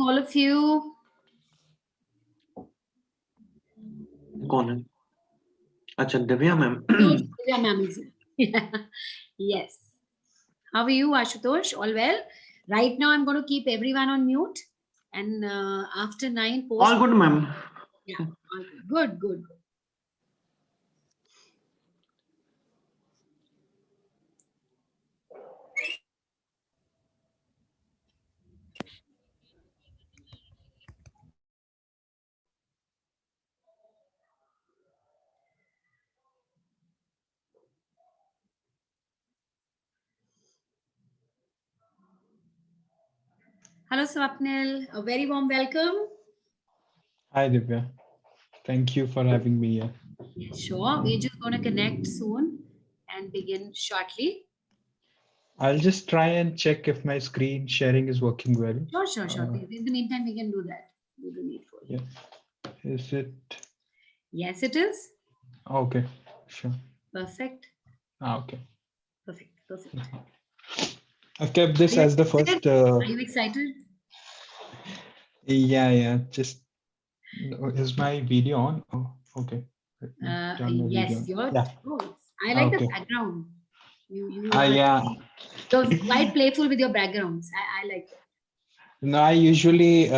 All of you. कौन है? अच्छा Divya ma'am. Divya ma'am is here. Yes. How are you, Ashutosh? All well? Right now, I'm going to keep everyone on mute. And after 9 post. All good, ma'am. Yeah. All good. Good. Hello, Swapnil. A very warm welcome. Hi, Divya. Thank you for having me here. Yeah, sure. We're just going to connect soon and begin shortly. I'll just try and check if my screen sharing is working well. Sure, sure, sure. Uh, In the meantime, we can do that. Do the needful. yeah. Is it? Yes, it is. Okay, sure. Perfect. Okay. Perfect. Perfect. I've kept Are this you as the excited? first. Are you excited? Yeah. Just is my video on? Oh, okay. Let me turn my video Yes, on. you're. Yeah. Oh, I like the Okay. background. You are Yeah. you're quite playful with your backgrounds. I like it. No, I usually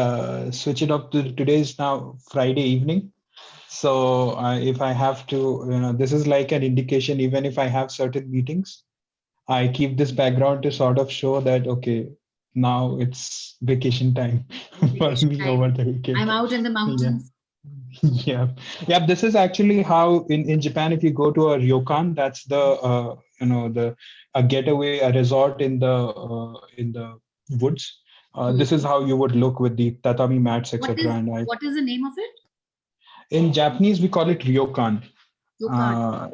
switch it up to today's now Friday evening. So if I have to, this is like an indication. Even if I have certain meetings, I keep this background to sort of show that okay, now it's vacation time for Vacation me over time. the weekend. I'm out in the Yeah. mountains. Yeah, yeah. This is actually how in Japan, if you go to a ryokan, that's the the a getaway, a resort in the woods. Hmm. This is how you would look with the tatami mats, What is etc. And what is the name of it? in Japanese we call it ryokan. Yokan.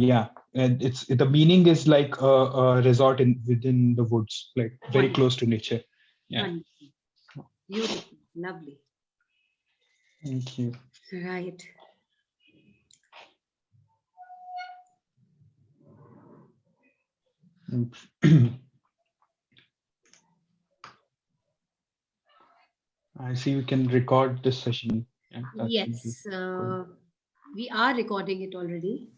Yeah, and it's the meaning is like a resort in within the woods, like very Wonderful. close to nature. Yeah. Wonderful. Beautiful. Lovely. Thank you. Right. I see we can record this session. Yeah, that should be Yes. good. We are recording it already.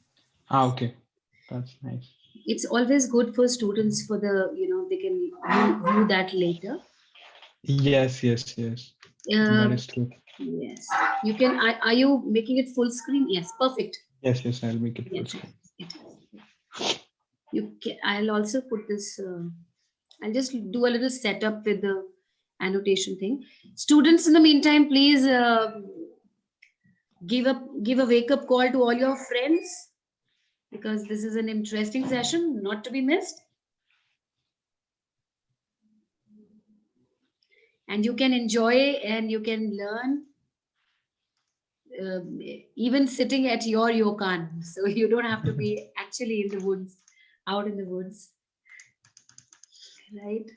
Okay. That's nice. It's always good for students for they can view that later. Yes. That Uh, is true. yes. You can. Are you making it full screen? Yes. Perfect. Yes, I'll make it full Yes, it screen. is. It is. You can. I'll also put this. I'll just do a little setup with the annotation thing. Students, in the meantime, please give a wake up call to all your friends because this is an interesting session, not to be missed. And you can enjoy and you can learn even sitting at your yokan. So you don't have to be actually in the woods, out in the woods, right?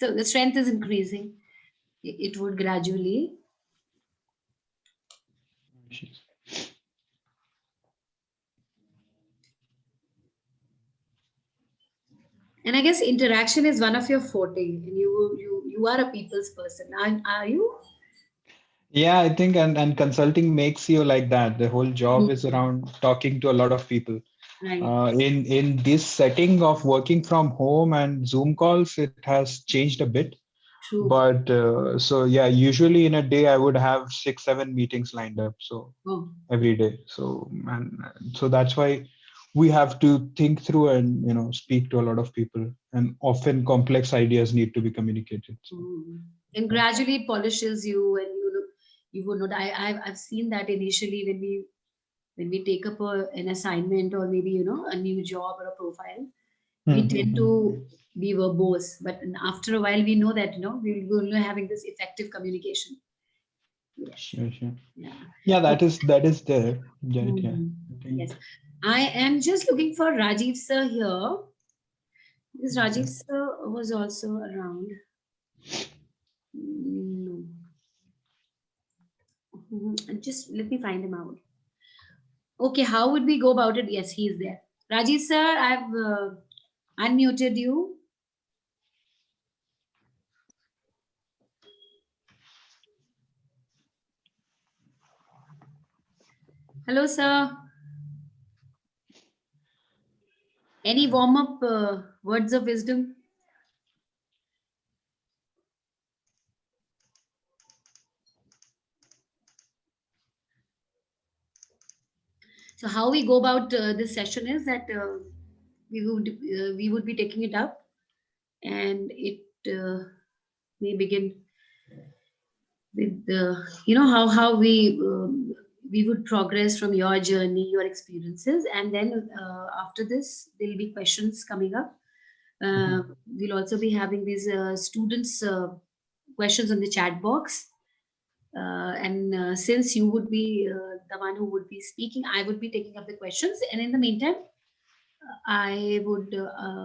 So the strength is increasing. It would gradually. And I guess interaction is one of your forte. And you are a people's person. Are you? Yeah, I think and consulting makes you like that. The whole job is Mhm. around talking to a lot of people. Right. In this setting of working from home and Zoom calls, it has changed a bit. True. But so yeah, usually in a day I would have 6, 7 meetings lined up. So Oh, every day. So and so that's why we have to think through and speak to a lot of people, and often complex ideas need to be communicated. So mm. And gradually it polishes you, and you would not. I've seen that initially when we take up an assignment or maybe a new job or a profile, we tend Mhm. to be verbose, but after a while we know that we're having this effective communication. Yes. Sure. Yeah. Yeah, Okay. that is there. Yeah. Mhm. I Yes. think I am just looking for Rajiv sir here. Because yeah. Rajiv sir was also around. No. Just let me find him out. Okay, how would we go about it? Yes, he is there. Rajiv sir, I've unmuted you. Hello, sir. Any warm up words of wisdom? So, how we go about this session is that we would be taking it up, and it may begin with how we would progress from your journey, your experiences, and then after this there'll be questions coming up. uh, Mhm. we'll also be having these students questions on the chat box, And since you would be the one who would be speaking, I would be taking up the questions. And in the meantime, I would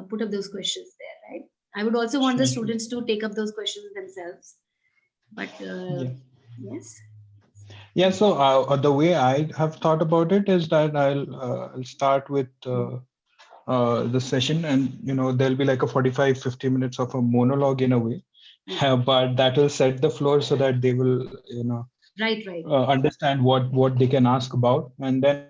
put up those questions there, right? I would also want the Sure, sure. students to take up those questions themselves. But Yeah. yes. Yeah, so the way I have thought about it is that I'll start with the session, and there'll be like a 45-50 minutes of a monologue in a way, but that will set the floor so that they will Right, right. understand what they can ask about, and then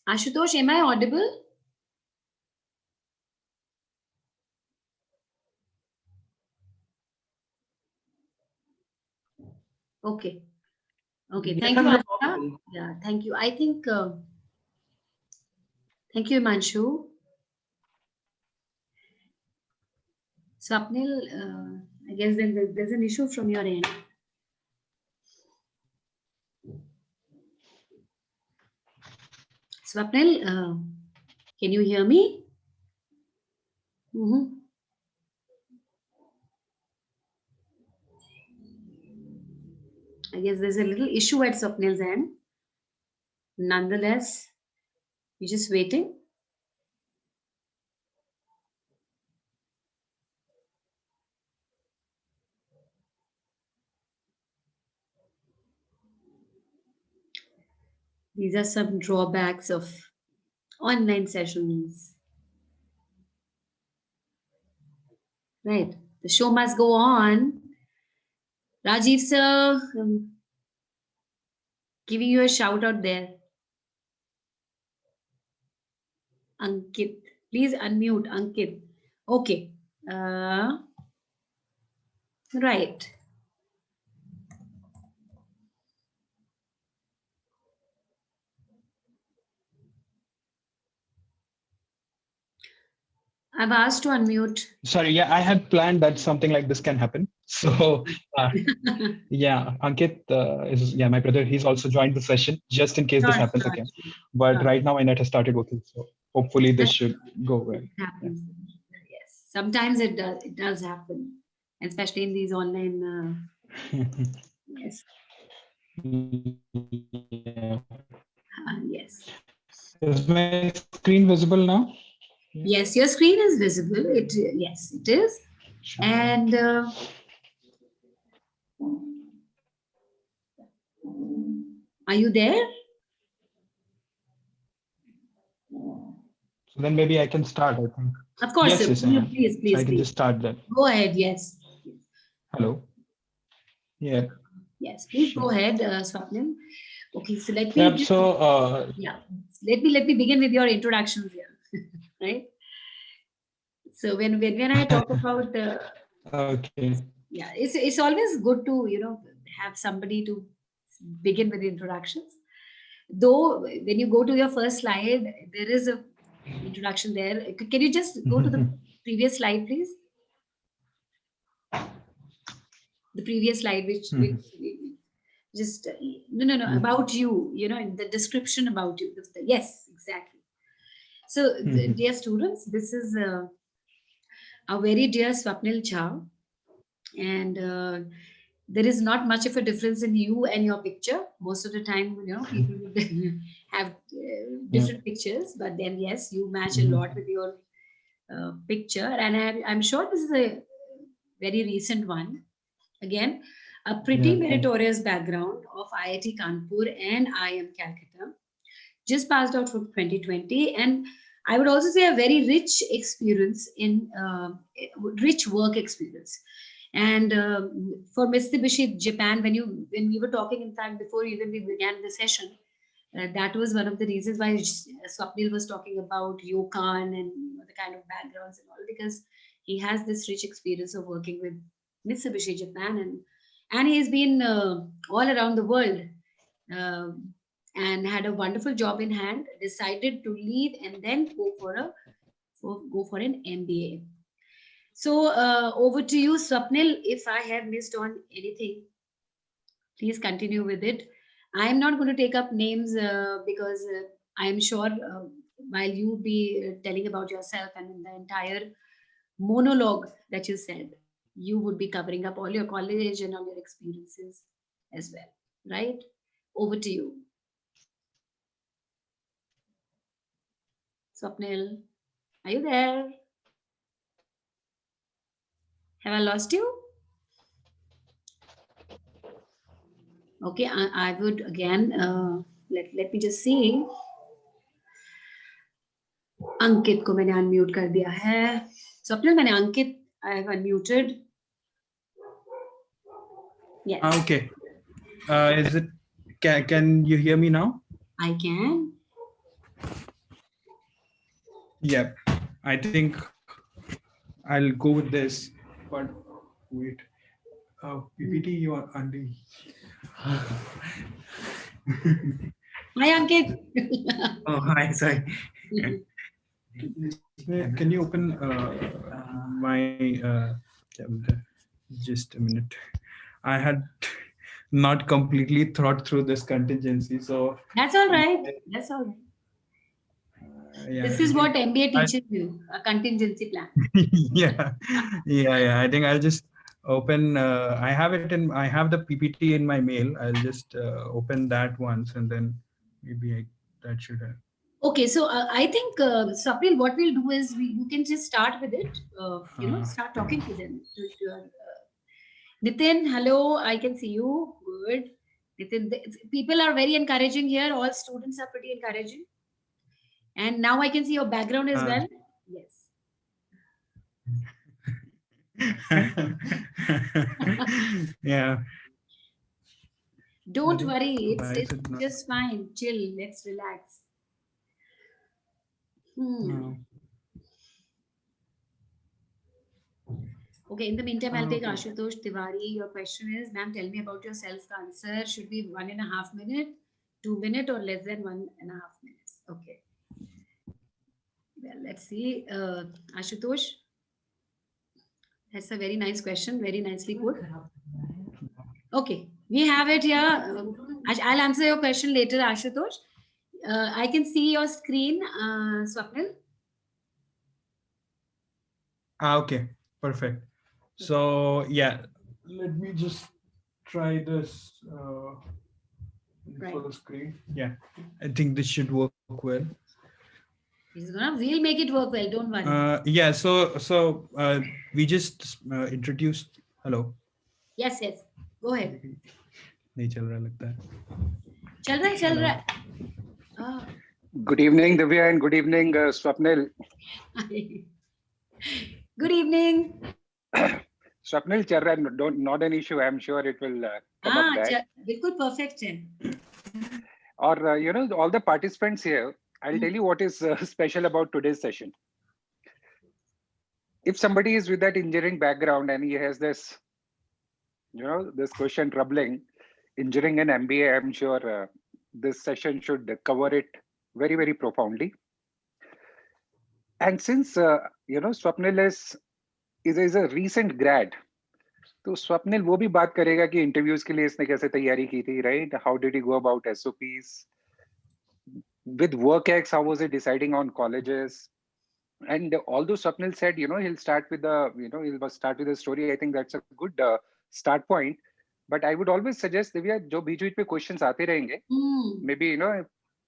after that Ashutosh, am I audible? Okay. Okay. Yes, Thank you, I'm Anushka. audible. Yeah, thank you. I think, thank you, Himanshu. Swapnil, I guess then there's an issue from your end. Swapnil, can you hear me? Mm-hmm. I guess there's a little issue at Swapnil's end. Nonetheless, you're just waiting. These are some drawbacks of online sessions. Right. The show must go on. Rajiv sir, giving you a shout out there. Ankit, please unmute Ankit. Okay. Uh, right. I've asked to unmute. sorry, yeah, I had planned that something like this can happen. So uh, yeah, Ankit is my brother. He's also joined the session just in case this Sure, happens sure, again. sure. But Sure. right now my net has started working, so hopefully this That's should go well. it Yeah. happens. Yes. Sometimes it does. It does happen, especially in these online. Yes. Yeah. Yes. Is my screen visible now? Yeah. Yes. Your screen is visible. It. Yes, it is. Sure. And are you there? So then maybe I can start, I think. Of course, Yes, sir. yes, I am. Please, So I please, can please. just start then. Go ahead. Yes. Hello. Yeah, Yes. Please go sure. ahead, Swapnil. Okay. So let me Yep. just. So Yeah. Let me begin with your introductions here. Right. So when I talk about okay. yeah, it's always good to have somebody to begin with introductions. Though when you go to your first slide, there is a introduction there. Can you just go to the previous slide, please? The previous slide, which just no about you. The description about you. Yes, exactly. So, dear students, this is our very dear Swapnil Jha, and there is not much of a difference in you and your picture. Most of the time, people would have Yeah. different pictures, but then yes, you match a lot with your picture, and I'm sure this is a very recent one. Again, a pretty Yeah. meritorious background of IIT Kanpur and IIM Calcutta, just passed out from 2020, and I would also say a very rich experience in rich work experience. And for Mitsubishi Japan, when we were talking, in fact, before even we began the session, that was one of the reasons why Swapnil was talking about Yokan and the kind of backgrounds and all, because he has this rich experience of working with Mitsubishi Japan, and he's been all around the world, um, and had a wonderful job in hand. Decided to leave and then go for an MBA. So over to you, Swapnil. If I have missed on anything, please continue with it. I am not going to take up names because I am sure while you be telling about yourself and in the entire monologue that you said, you would be covering up all your college and all your experiences as well, right? Over to you. Swapnil, are you there? Have I lost you? Okay, I would again, let me just see. अंकित को मैंने unmute कर दिया है. स्वप्निल, मैंने अंकित I have unmuted. Yes. Okay. Is it? Can you hear me now? I can. Yeah. I think I'll go with this. But wait. PPT, you are under. Hi, Ankit. Oh, hi, sorry. Can you open my calendar? Just a minute. I had not completely thought through this contingency, so That's all right. That's all right. yeah, This is what MBA teaches you, a contingency plan. yeah. I think I'll just open. I have the PPT in my mail. I'll just open that once, and then maybe that should help. Okay, so I think, Swapnil, what we'll do is you can just start with it. Start talking to them. Nitin, hello, I can see you. Good. Nitin, people are very encouraging here. All students are pretty encouraging. And now I can see your background as well. Yes. Yeah. Don't worry, Why is it's it not- just fine. Chill, let's relax. No. Okay, in the meantime, I'll take Okay. Ashutosh Tiwari. Your question is, ma'am, tell me about yourself. The answer should be 1.5 minutes, 2 minutes, or less than 1.5 minutes. Okay. Well, let's see. Ashutosh, that's a very nice question. Very nicely put. Okay, we have it here. I'll answer your question later, Ashutosh. I can see your screen, Swapnil. Okay, perfect. So yeah, let me just try this Right. full screen. Yeah, I think this should work well. We'll make it work well. Don't worry. Yeah. So we just introduced. Hello. Yes. Go ahead. नहीं चल रहा लगता है. चल रहा है. Ah. Good evening, Divya, and good evening, Swapnil. Good evening. Swapnil, chal raha hai, not an issue. I'm sure it will come up back. बिल्कुल perfect है. Or, all the participants here, I'll tell you what is special about today's session. If somebody is with that engineering background and he has this, this question troubling, engineering and MBA, I'm sure this session should cover it very, very profoundly. And since, Swapnil is a recent grad, तो स्वप्निल वो भी बात करेगा कि interviews के लिए इसने कैसे तैयारी की थी, right? How did he go about SOPs with work X? How was he deciding on colleges? And although Swapnil said, he'll start with the story. I think that's a good start point. But I would always suggest, Divya, जो बीच-बीच पे questions आते रहेंगे, maybe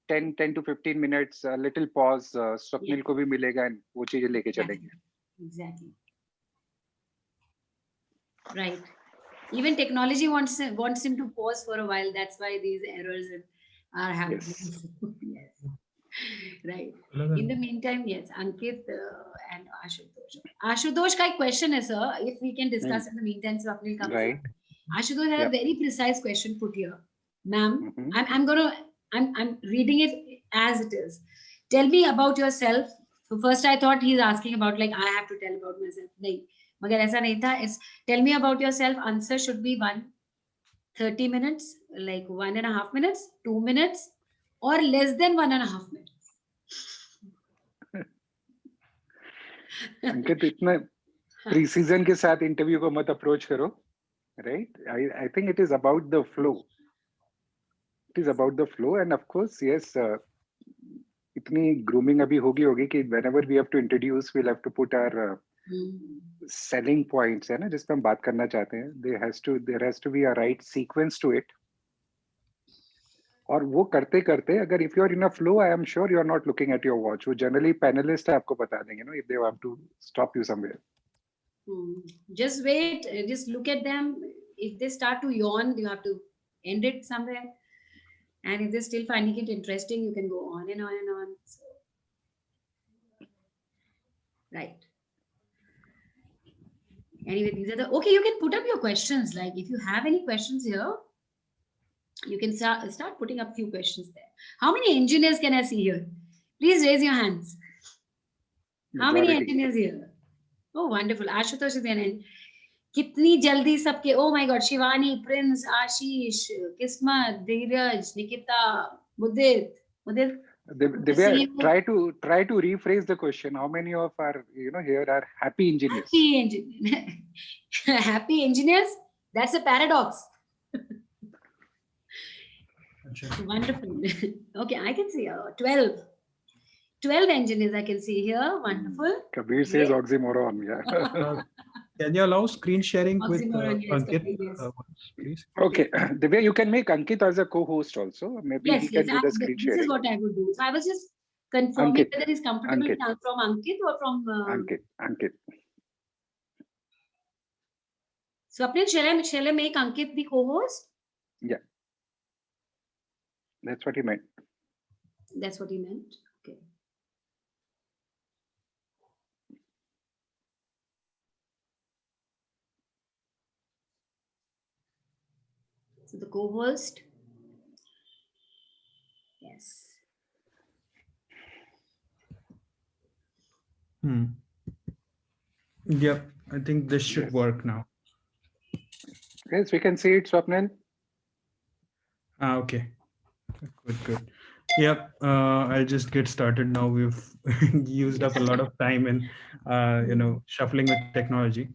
10 to 15 minutes, a little pause, Swapnil को भी मिलेगा and वो चीजें लेके चलेंगे. Exactly. Right. Even technology wants him to pause for a while. That's why these errors are happening. Yes. Right. In the meantime, yes, Ankit and Ashutosh. Ashutosh ka ek question hai, sir. If we can discuss in the meantime, so Swapnil comes Right. in. Ashutosh had a very precise question put here. Ma'am, I'm reading it as it is. Tell me about yourself. So first I thought he's asking about like I have to tell about myself. No, magar aisa nahi tha. It's tell me about yourself. Answer should be 30 minutes, like 1.5 minutes, 2 minutes, or less than 1.5 minutes. अंकित इतना precision के साथ interview को मत approach करो, right? I think it is about the flow. It is about the flow, and of course, yes, इतनी grooming अभी होगी कि whenever we have to introduce, we'll have to put our Mm. selling points है ना जिस पे हम बात करना चाहते हैं. There has to be a right sequence to it. और वो करते करते अगर if you're in a flow, I am sure you're not looking at your watch. वो generally panelist आपको बता देंगे, if they have to stop you somewhere. Just wait, just look at them. If they start to yawn, you have to end it somewhere. And if they're still finding it interesting, you can go on and on and on. So, right. Anyway, these are the okay. You can put up your questions. Like if you have any questions here, you can start putting up few questions there. How many engineers can I see here? Please raise your hands. How many Majority. engineers here? Oh, wonderful. Ashutosh is in. कितनी जल्दी सबके oh my god, Shivani, Prince, Ashish, Kismat, Dheeraj, Nikita, Mudit, Divya, try to rephrase the question. How many of our here are happy engineers? Happy engineers. Happy engineers? That's a paradox. Wonderful. Okay, I can see 12. 12 engineers I can see here. Wonderful. Kabir says oxymoron. Yeah. Can you allow screen sharing with Oxymoron, yes, Ankit, Kabir, yes. please? Okay, Divya, you can make Ankit as a co-host also. Maybe Yes, he can do the screen this sharing. is what I would do. So I was just confirming Ankit. whether he's comfortable Ankit. from Ankit or from Ankit. Swapnil. Shall I make Ankit the co-host? Yeah. That's what he meant. That's what he meant. Okay. So the co-host. Yes. Yep, I think this should work now. Yes, we can see it, Swapnil. Okay. Good. Yep. I'll just get started now. We've used up a lot of time in, shuffling with technology.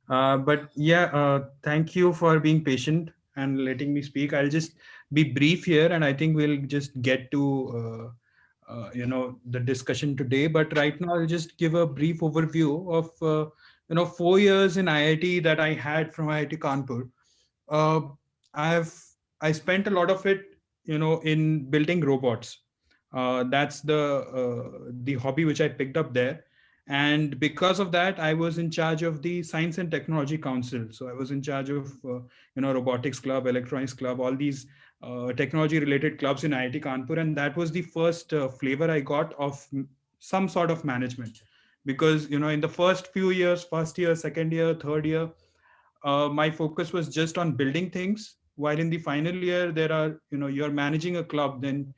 But yeah, thank you for being patient and letting me speak. I'll just be brief here, and I think we'll just get to, the discussion today. But right now, I'll just give a brief overview of, 4 years in IIT that I had from IIT Kanpur. Uh, I spent a lot of it, in building robots. That's the hobby which I picked up there, and because of that, I was in charge of the Science and Technology Council. So I was in charge of robotics club, electronics club, all these technology related clubs in IIT Kanpur, and that was the first flavor I got of some sort of management. Because in the first few years, first year, second year, third year, my focus was just on building things, while in the final year there are you're managing a club, then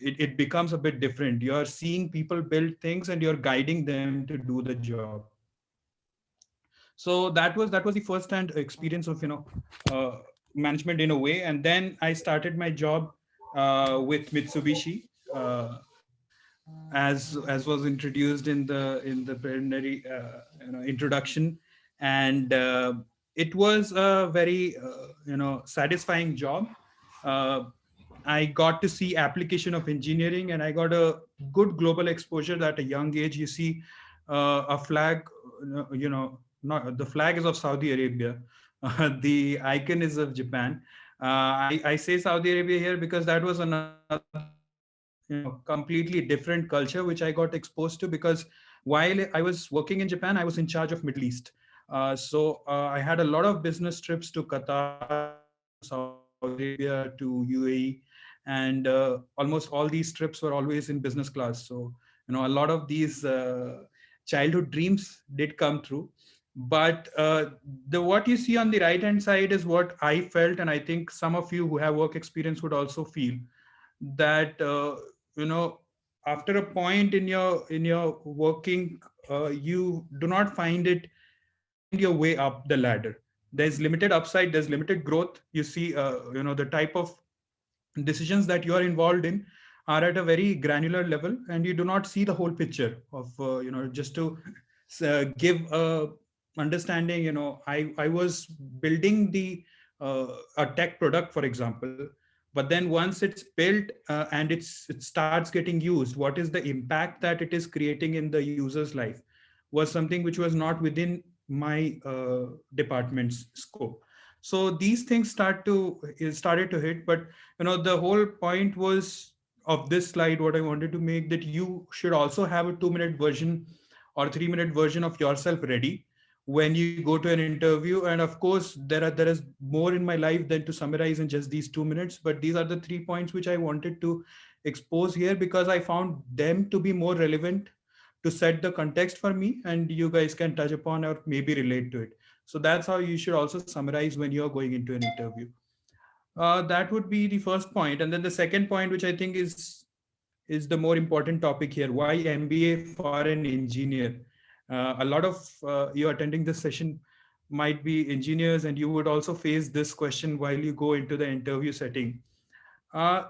it becomes a bit different. You're seeing people build things and you're guiding them to do the job. So that was the first hand experience of management in a way. And then I started my job with Mitsubishi, as was introduced in the preliminary introduction. And it was a very satisfying job. uh, I got to see application of engineering, and I got a good global exposure at a young age. You see a flag, not the flag is of Saudi Arabia. The icon is of Japan. I say Saudi Arabia here because that was another completely different culture which I got exposed to, because while I was working in Japan, I was in charge of Middle East. So I had a lot of business trips to Qatar, to Saudi Arabia, to UAE, and almost all these trips were always in business class. So a lot of these childhood dreams did come true. But the what you see on the right hand side is what I felt, and I think some of you who have work experience would also feel that after a point in your working, you do not find your way up the ladder. There's limited upside, there's limited growth. You see the type of decisions that you are involved in are at a very granular level, and you do not see the whole picture of just to give a understanding. I was building the a tech product, for example, but then once it's built and it starts getting used, what is the impact that it is creating in the user's life, was something which was not within my department's scope. So these things started to hit. But the whole point was of this slide, what I wanted to make, that you should also have a 2-minute version or 3-minute version of yourself ready when you go to an interview. And of course there is more in my life than to summarize in just these 2 minutes, but these are the 3 points which I wanted to expose here because I found them to be more relevant to set the context for me, and you guys can touch upon or maybe relate to it. So that's how you should also summarize when you're going into an interview. That would be the first point. And then the second point, which I think is the more important topic here: why MBA for an engineer? A lot of you attending this session might be engineers, and you would also face this question while you go into the interview setting. Uh,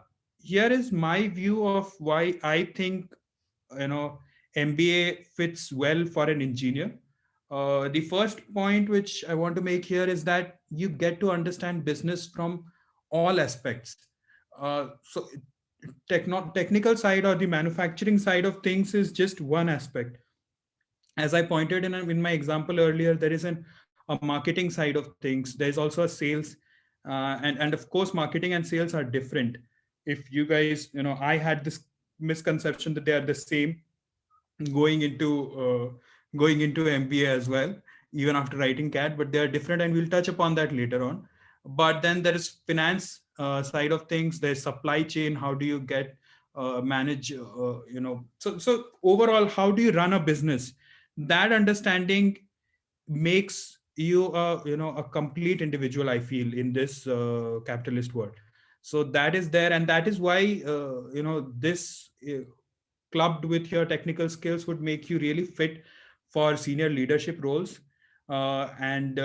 Here is my view of why I think MBA fits well for an engineer. The first point which I want to make here is that you get to understand business from all aspects. So technical side or the manufacturing side of things is just one aspect. As I pointed in my example earlier, there is a marketing side of things. There's also a sales, and of course, marketing and sales are different. If you guys, I had this misconception that they are the same going into MBA as well, even after writing CAT, but they are different, and we'll touch upon that later on. But then there is finance side of things. There's supply chain. How do you get manage? So overall, how do you run a business? That understanding makes you a complete individual, I feel, in this capitalist world. So that is there, and that is why this clubbed with your technical skills would make you really fit for senior leadership roles. And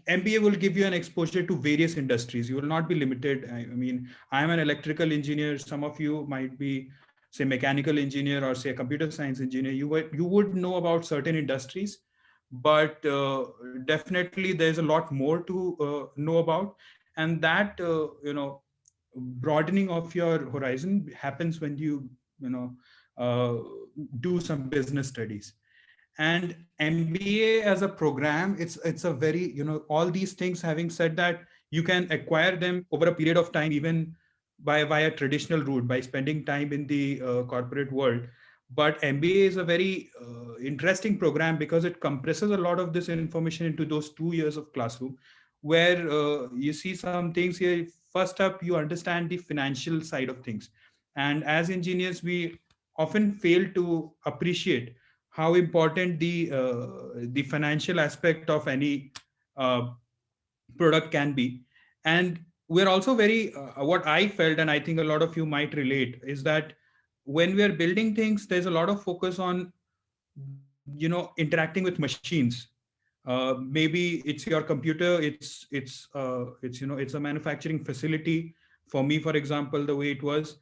MBA will give you an exposure to various industries. You will not be limited. I mean, I'm an electrical engineer. Some of you might be, say, mechanical engineer or say a computer science engineer. You would know about certain industries, but definitely there's a lot more to know about, and that broadening of your horizon happens when you uh, do some business studies. And MBA as a program, it's a very, all these things, having said that, you can acquire them over a period of time, even by via traditional route, by spending time in the corporate world. But MBA is a very interesting program because it compresses a lot of this information into those 2 years of classroom, where you see some things here. First up, you understand the financial side of things, and as engineers we often fail to appreciate how important the financial aspect of any uh, product can be. And we're also very what I felt, and I think a lot of you might relate, is that when we are building things, there's a lot of focus on interacting with machines. Maybe it's your computer, it's a manufacturing facility. For me, for example, the way it was,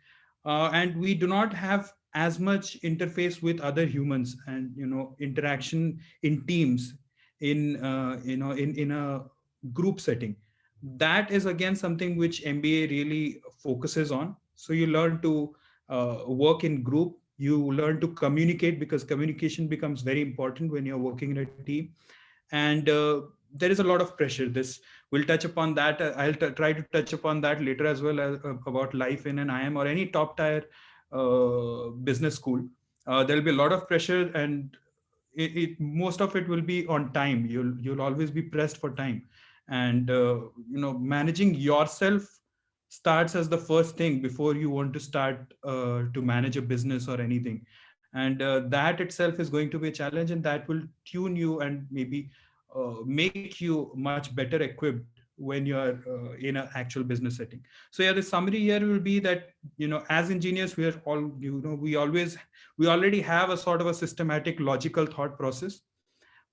and we do not have as much interface with other humans, and interaction in teams, in a group setting. That is again something which MBA really focuses on. So you learn to work in group, you learn to communicate, because communication becomes very important when you're working in a team. And there is a lot of pressure. This we'll touch upon that. I'll try to touch upon that later as well, as, about life in an IM or any top tier business school. There'll be a lot of pressure, and most of it will be on time. You'll always be pressed for time. And managing yourself starts as the first thing before you want to start to manage a business or anything. And that itself is going to be a challenge, and that will tune you and maybe make you much better equipped when you're in an actual business setting. So yeah, the summary here will be that as engineers, we are all, we already have a sort of a systematic logical thought process.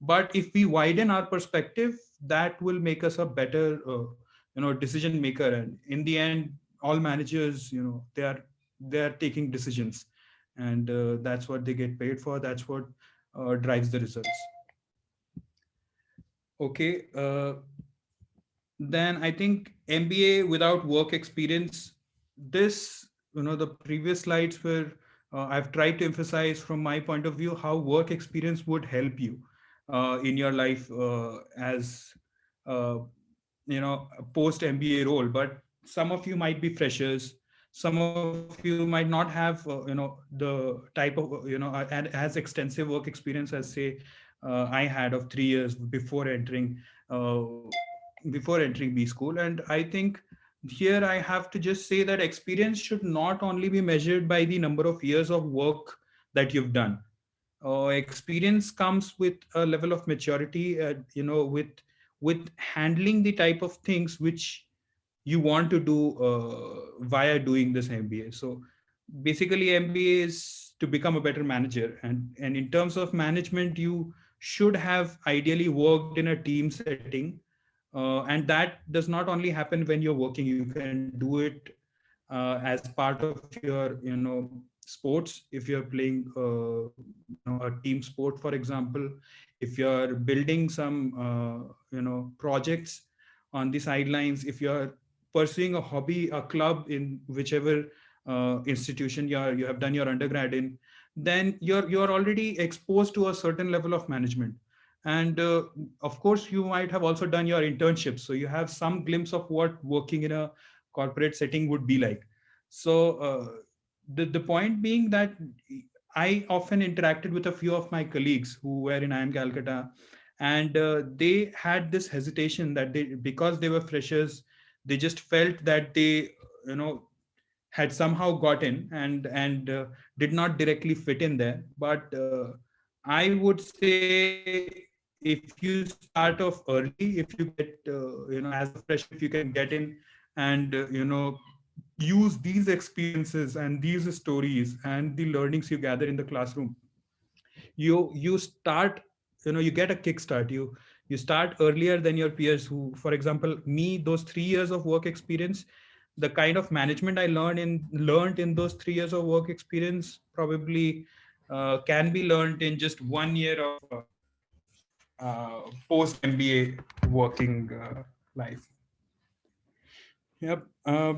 But if we widen our perspective, that will make us a better decision maker. And in the end, all managers, they are taking decisions, and that's what they get paid for. That's what drives the results. Okay. then I think MBA without work experience, this, the previous slides where I've tried to emphasize from my point of view how work experience would help you in your life as uh, a post MBA role. But some of you might be freshers. Some of you might not have, the type of, as extensive work experience as say I had of 3 years uh, before entering B school. And I think here I have to just say that experience should not only be measured by the number of years of work that you've done. Experience comes with a level of maturity, with handling the type of things which you want to do via doing this MBA. So basically, MBA is to become a better manager, and in terms of management, you should have ideally worked in a team setting, and that does not only happen when you're working. You can do it as part of your sports, if you're playing a team sport, for example, if you're building some projects on the sidelines, if you're pursuing a hobby, a club in whichever institution you have done your undergrad in, then you're already exposed to a certain level of management. And of course you might have also done your internships, so you have some glimpse of what working in a corporate setting would be like. So the point being that I often interacted with a few of my colleagues who were in IIM Calcutta, and they had this hesitation that they, because they were freshers, they just felt that they, you know, had somehow got in and did not directly fit in there. But I would say if you start off early, if you get as a fresher, if you can get in and use these experiences and these stories and the learnings you gather in the classroom, you start, you get a kickstart. You start earlier than your peers who, for example, me, those 3 years of work experience, the kind of management I learned in those 3 years of work experience probably can be learned in just 1 year of post MBA working life. Yep. Uh,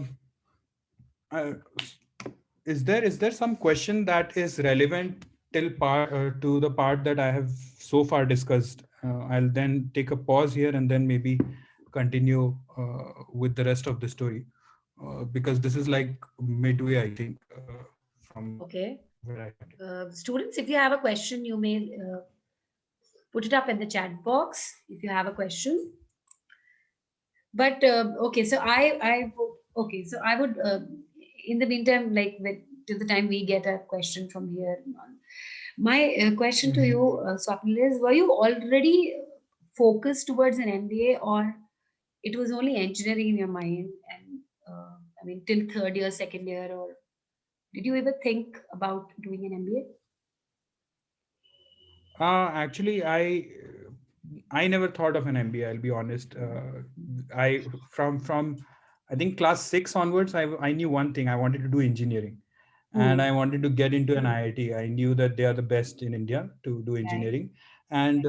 is there some question that is relevant to the part that I have so far discussed? I'll then take a pause here and then maybe continue with the rest of the story, because this is like midway, I think, from Okay. where I started. Students, if you have a question, you may put it up in the chat box if you have a question. But okay, so I would in the meantime, like till the time we get a question from here on, my question to you, Swapnil, is: were you already focused towards an MBA, or it was only engineering in your mind? And I mean, till third year, second year, or did you ever think about doing an MBA? Actually, I never thought of an MBA. I'll be honest. I from I think class 6 onwards, I knew one thing. I wanted to do engineering, and I wanted to get into an IIT. I knew that they are the best in India to do Right. engineering, and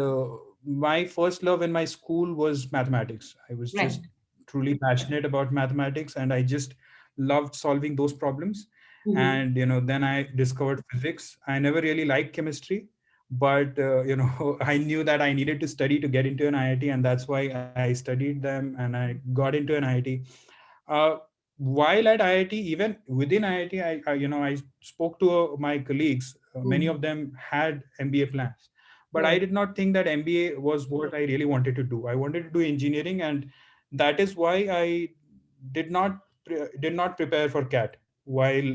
my first love in my school was mathematics. I was Right. just truly passionate about mathematics, and I just loved solving those problems. Mhm. And then I discovered physics. I never really liked chemistry, but I knew that I needed to study to get into an IIT, and that's why I studied them and I got into an IIT. uh, while at IIT, even within IIT, I spoke to my colleagues. Many Mhm. of them had MBA plans, but I Right. did not think that MBA was what I really wanted to do. I wanted to do engineering, and that is why I did not prepare for CAT while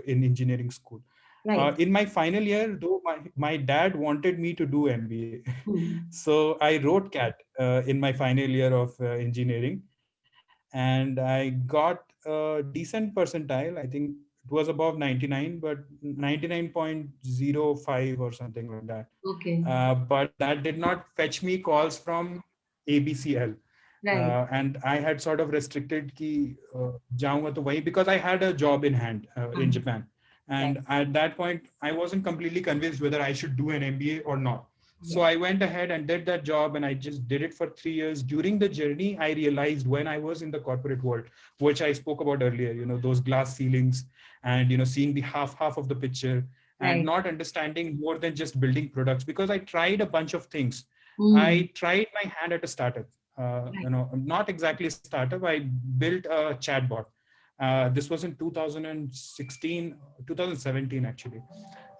in engineering school. Right. In my final year, though, my dad wanted me to do MBA. Mhm. So I wrote CAT in my final year of engineering, and I got a decent percentile. I think it was above 99, but 99.05 or something like that. Okay. But that did not fetch me calls from ABCL. Right. And I had sort of restricted ki jaunga to wahi, because I had a job in hand in Mhm. Japan. Right. And at that point, I wasn't completely convinced whether I should do an MBA or not. So I went ahead and did that job, and I just did it for 3 years. During the journey, I realized when I was in the corporate world, which I spoke about earlier, those glass ceilings, and seeing the half of the picture, and Right. not understanding more than just building products, because I tried a bunch of things. Mm. I tried my hand at a startup, Right. not exactly a startup. I built a chatbot. This was in 2016, 2017 actually.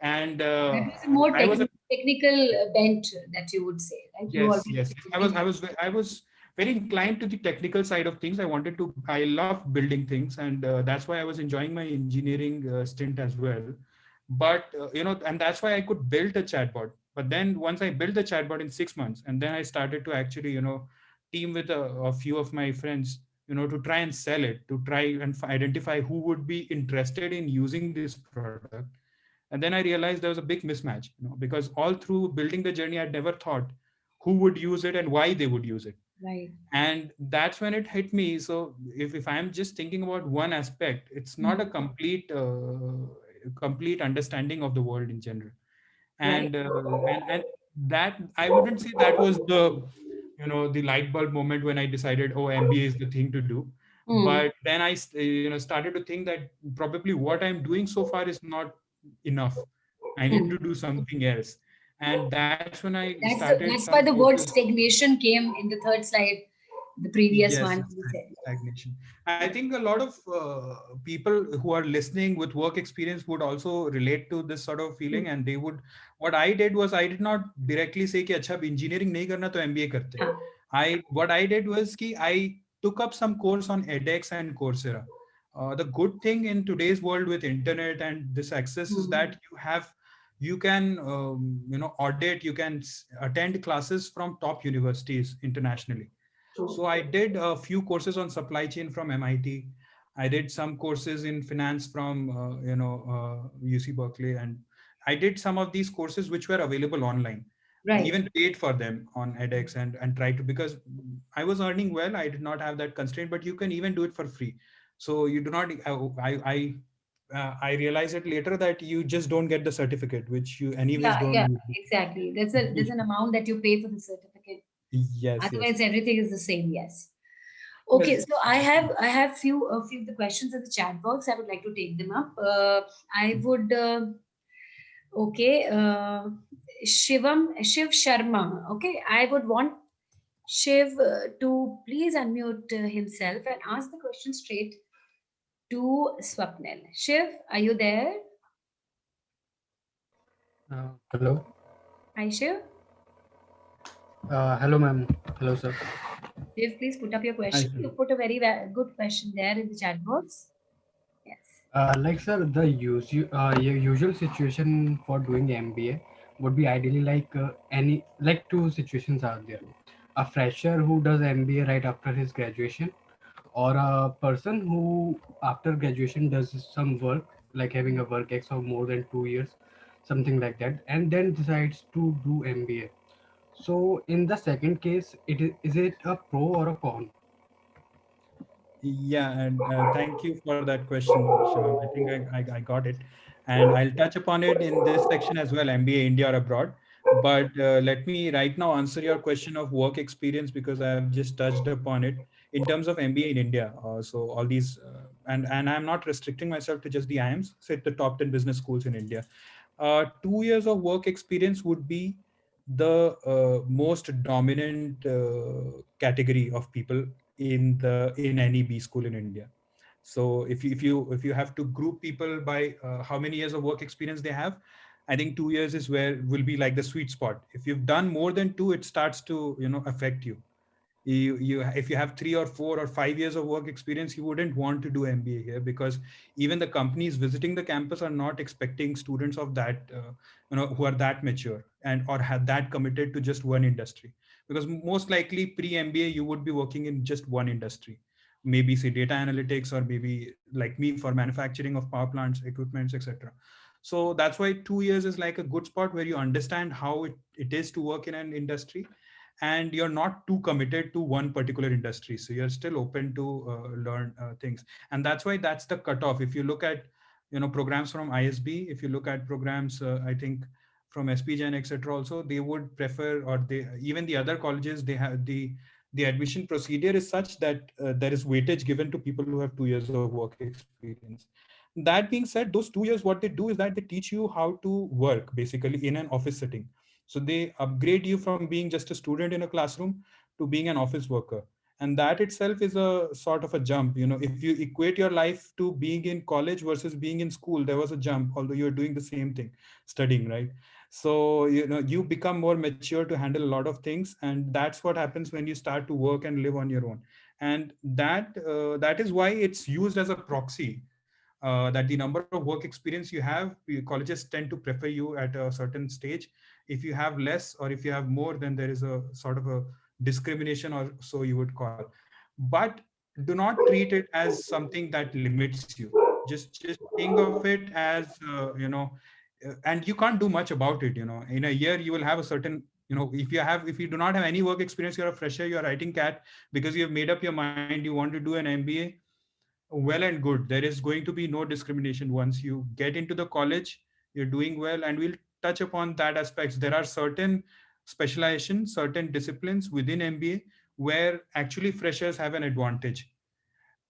And That was a more I was technical bent that you would say, right? You Yes, always yes. I was very inclined to the technical side of things. I love building things, and that's why I was enjoying my engineering stint as well. But and that's why I could build a chatbot. But then once I built the chatbot in 6 months, and then I started to actually team with a few of my friends, to try and sell it, to try and identify who would be interested in using this product. And then I realized there was a big mismatch, because all through building the journey, I'd never thought who would use it and why they would use it. right. And that's when it hit me. So if I'm just thinking about one aspect, it's Mm. not a complete understanding of the world in general. Right. And that, I wouldn't say that was the light bulb moment when I decided, oh, MBA is the thing to do. Mm. But then I started to think that probably what I'm doing so far is not enough. I need Mm. to do something else. And that's when I started That's some why the word courses. stagnation came in the third slide, the previous Yes, one you said. stagnation. I think a lot of people who are listening with work experience would also relate to this sort of Mm. feeling, and they would. What I did was, I did not directly say कि अच्छा अब engineering नहीं करना तो MBA करते हैं. हाँ. What I did was कि I took up some course on edX and Coursera. The good thing in today's world with internet and this access is Mm. that you can audit, you can attend classes from top universities internationally. True. So I did a few courses on supply chain from MIT. I did some courses in finance from UC Berkeley, and I did some of these courses which were available online. I Right. even paid for them on edX, and tried to, because I was earning well. I did not have that constraint, but you can even do it for free. So you do not. I realized it later that you just don't get the certificate, which you anyways Yeah, don't yeah, use. exactly. There's an amount that you pay for the certificate. Yes, yes. Otherwise, everything is the same. Yes. Okay, Yes. so I have few of the questions in the chat box. I would like to take them up. I would okay. Shiv Sharma. Okay, I would want Shiv to please unmute himself and ask the question straight to Swapnil. Shiv, are you there? Hello. Hi, Shiv. Hello, ma'am. Hello, sir. Shiv, please put up your I question. see. You put a very good question there in the chat box. Yes. Sir, the usual situation for doing MBA would be ideally like two situations are there. A fresher who does MBA right after his graduation, or a person who after graduation does some work, like having a work ex of more than 2 years, something like that, and then decides to do MBA. So in the second case, is it a pro or a con? Yeah, and thank you for that question, Shivam. I think I got it. And I'll touch upon it in this section as well, MBA India or abroad. But let me right now answer your question of work experience, because I've just touched upon it in terms of MBA in India. So all these, and I'm not restricting myself to just the IIMs, say the top 10 business schools in India. 2 years of work experience would be the most dominant category of people in any B school in India. So if you have to group people by how many years of work experience they have, I think 2 years is where will be like the sweet spot. If you've done more than two, it starts to affect you. You if you have 3 or 4 or 5 years of work experience, you wouldn't want to do MBA here, because even the companies visiting the campus are not expecting students of that who are that mature and or have that committed to just one industry, because most likely pre MBA you would be working in just one industry, maybe say data analytics, or maybe like me for manufacturing of power plants, equipments, etc. So that's why 2 years is like a good spot where you understand how it is to work in an industry, and you're not too committed to one particular industry, so you're still open to learn things. And that's why that's the cutoff. If you look at programs from ISB, if you look at programs, I think from SPJ etc. Also, they would prefer, or they, even the other colleges, they have the admission procedure is such that there is weightage given to people who have 2 years of work experience. That being said, those 2 years, what they do is that they teach you how to work basically in an office setting. So they upgrade you from being just a student in a classroom to being an office worker. And that itself is a sort of a jump. If you equate your life to being in college versus being in school, there was a jump, although you're doing the same thing, studying, right? So you become more mature to handle a lot of things, and that's what happens when you start to work and live on your own. And that is why it's used as a proxy, that the number of work experience you have, colleges tend to prefer you at a certain stage. If you have less or if you have more, then there is a sort of a discrimination, or so you would call. But do not treat it as something that limits you. Just think of it as and you can't do much about it. In a year you will have a certain, if you do not have any work experience, you're a fresher, you're writing CAT because you have made up your mind you want to do an MBA. Well and good, there is going to be no discrimination. Once you get into the college, you're doing well, and we'll touch upon that aspects. There are certain specialization, certain disciplines within MBA where actually freshers have an advantage.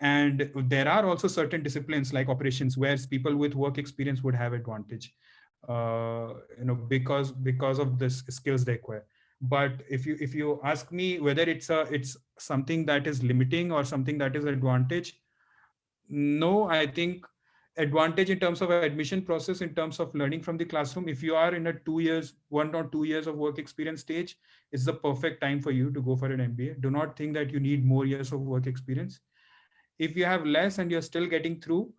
And there are also certain disciplines like operations where people with work experience would have advantage, because of this skills they acquire. But if you ask me whether it's something that is limiting or something that is advantage, no, I think advantage in terms of admission process, in terms of learning from the classroom, if you are in a 2 years, 1 or 2 years of work experience stage, it's the perfect time for you to go for an MBA. Do not think that you need more years of work experience. If you have less and you're still getting through,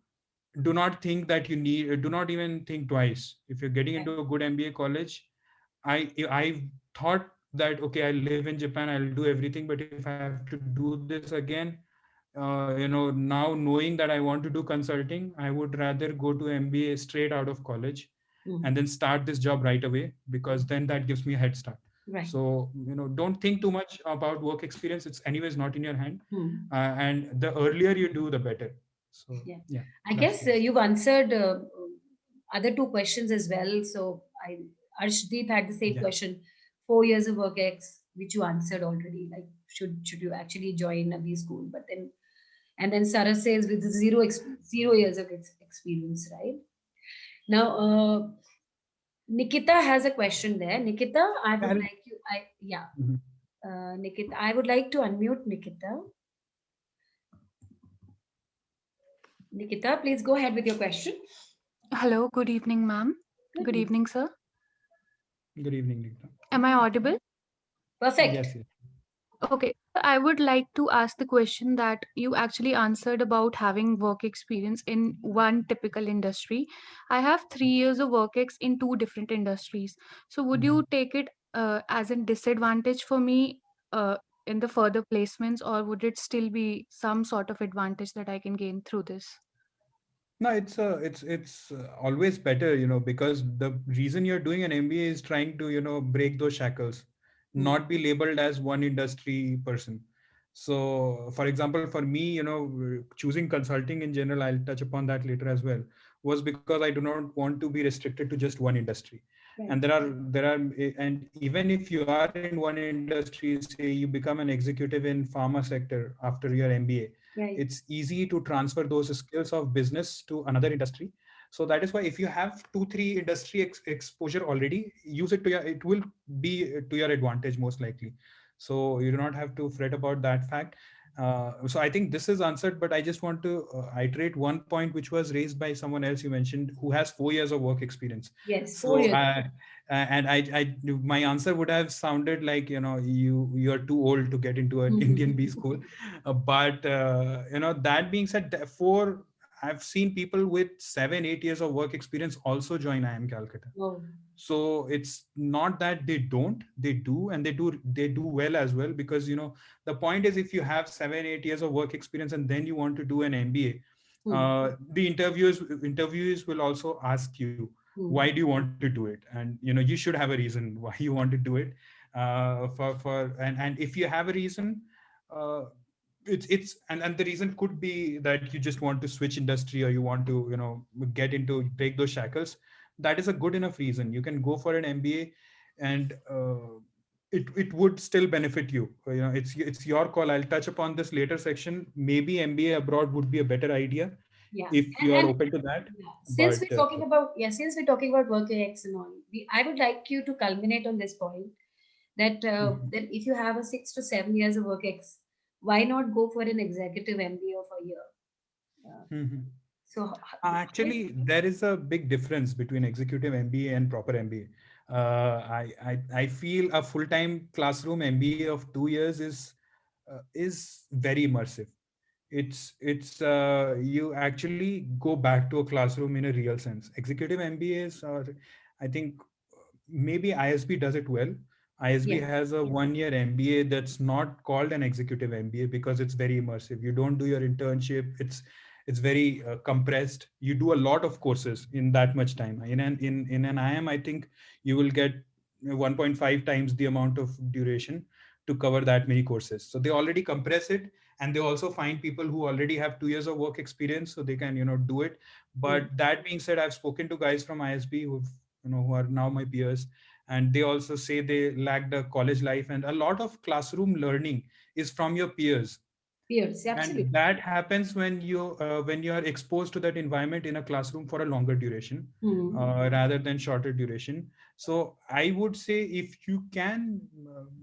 do not think that you need, do not even think twice. If you're getting into a good MBA college, I thought that, okay, I live in Japan, I'll do everything, but if I have to do this again, now knowing that I want to do consulting, I would rather go to MBA straight out of college and then Mm. start this job right away, because then that gives me a head start. Right. So don't think too much about work experience. It's anyways not in your hand, Mm. and the earlier you do, the better. So Yeah. yeah, I that's guess the answer. you've answered other two questions as well. So Arshdeep had the same Yeah. question. 4 years of work ex, which you answered already. Like, should you actually join a B school? But then, and then Sarah says with 0 years of experience, right? Now, Nikita has a question there. Nikita, I would I'll- like you. I Yeah, Mhm. Nikita, I would like to unmute Nikita. Nikita, please go ahead with your question. Hello, good evening, ma'am. Good Good evening. evening, sir. Good evening, Nikita. Am I audible? Perfect. Yes, yes. Okay. I would like to ask the question that you actually answered about having work experience in one typical industry. I have 3 years of work ex in two different industries. So, would Mhm. you take it as a disadvantage for me in the further placements, or would it still be some sort of advantage that I can gain through this? No, it's always better, because the reason you're doing an MBA is trying to, break those shackles, Mm. not be labeled as one industry person. So, for example, for me, choosing consulting in general, I'll touch upon that later as well, was because I do not want to be restricted to just one industry. Right. And and even if you are in one industry, say you become an executive in pharma sector after your MBA, it's Right. easy to transfer those skills of business to another industry. So that is why if you have 2 3 industry exposure already, use it to your, it will be to your advantage most likely. So you do not have to fret about that fact. So I think this is answered, but I just want to iterate one point which was raised by someone else you mentioned, who has 4 years of work experience. Yes, four So years. and my answer would have sounded like, you're too old to get into an Indian B school. But that being said, therefore, I've seen people with 7 8 years of work experience also join IIM Calcutta. Oh, So it's not that they don't, they do, and they do well as well, because the point is, if you have 7 8 years of work experience and then you want to do an MBA, hmm. the interviewers will also ask you, why Hmm. do you want to do it? And you should have a reason why you want to do it. And if you have a reason, uh, it's and the reason could be that you just want to switch industry, or you want to get into, break those shackles. that is a good enough reason. You can go for an MBA, and it would still benefit you. It's your call. I'll touch upon this later section. Maybe MBA abroad would be a better idea Yeah. if you are And open to that. yeah, But since we're talking about work ethics and all, I would like you to culminate on this point that Mhm. that if you have a 6 to 7 years of work ex, why not go for an executive MBA of a year? Uh, Mhm. so Actually, there is a big difference between executive MBA and proper MBA. I feel a full-time classroom MBA of 2 years is very immersive. It's you actually go back to a classroom in a real sense. Executive MBAs are, I think, maybe ISB does it well. ISB yeah, has a 1 year MBA that's not called an executive MBA because it's very immersive. You don't do your internship. It's very compressed. You do a lot of courses in that much time. In an IM, I think you will get 1.5 times the amount of duration to cover that many courses. So they already compress it, and they also find people who already have 2 years of work experience, so they can do it. mm, But that being said, I've spoken to guys from ISB who are now my peers, and they also say they lacked a college life, and a lot of classroom learning is from your peers, peers, and absolutely. that happens when you are exposed to that environment in a classroom for a longer duration, Mm, rather than shorter duration. So I would say, if you can,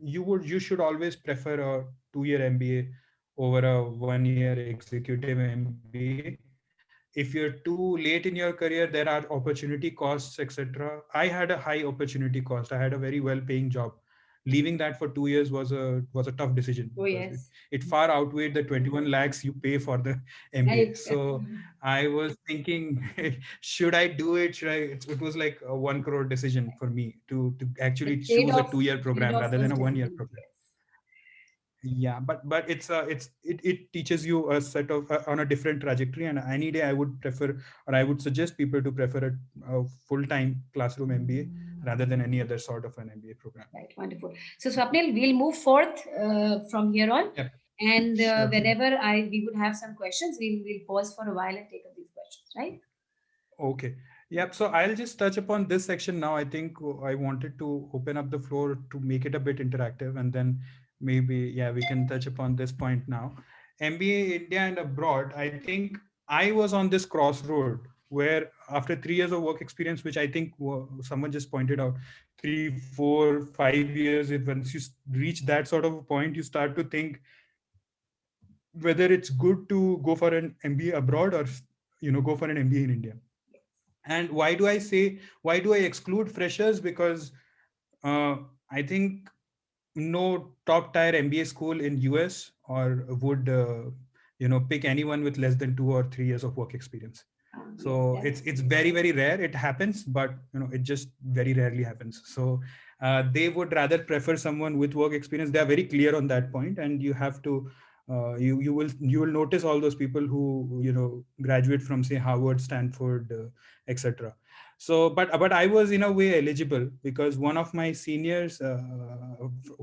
you should always prefer a 2 year MBA over a 1 year executive MBA. If you're too late in your career, there are opportunity costs, etc. I had a high opportunity cost. I had a very well paying job. Leaving that for 2 years was a tough decision, because oh it yes, far outweighed the 21 lakhs you pay for the MBA. right. So I was thinking, should I do it? Should I? It was like a 1 crore decision for me to The actually choose a trade-off, 2 year the program trade-off rather was than a 1 year definitely program. yes. Yeah, but it teaches you a set of on a different trajectory, and any day I would prefer, or I would suggest people to prefer a full-time classroom MBA rather than any other sort of an MBA program. Right, wonderful. So Swapnil, we'll move forth from here on, Yep. and Sure. whenever we would have some questions, we'll pause for a while and take up these questions. Right? Okay. Yep. So I'll just touch upon this section now. I think I wanted to open up the floor to make it a bit interactive, and then maybe, yeah, we can touch upon this point now. MBA India and abroad. I think I was on this crossroad where, after 3 years of work experience, which I think someone just pointed out, 3, 4, 5 years, if once you reach that sort of a point, you start to think whether it's good to go for an MBA abroad, or go for an MBA in India. And why do I exclude freshers? Because uh, I think no top tier MBA school in US or would pick anyone with less than 2 or 3 years of work experience. Yes, So that's it's very, very rare. It happens, but it just very rarely happens. So they would rather prefer someone with work experience. They are very clear on that point, and you have to you will notice all those people who graduate from, say, Harvard, Stanford, etc. So but I was in a way eligible, because one of my seniors,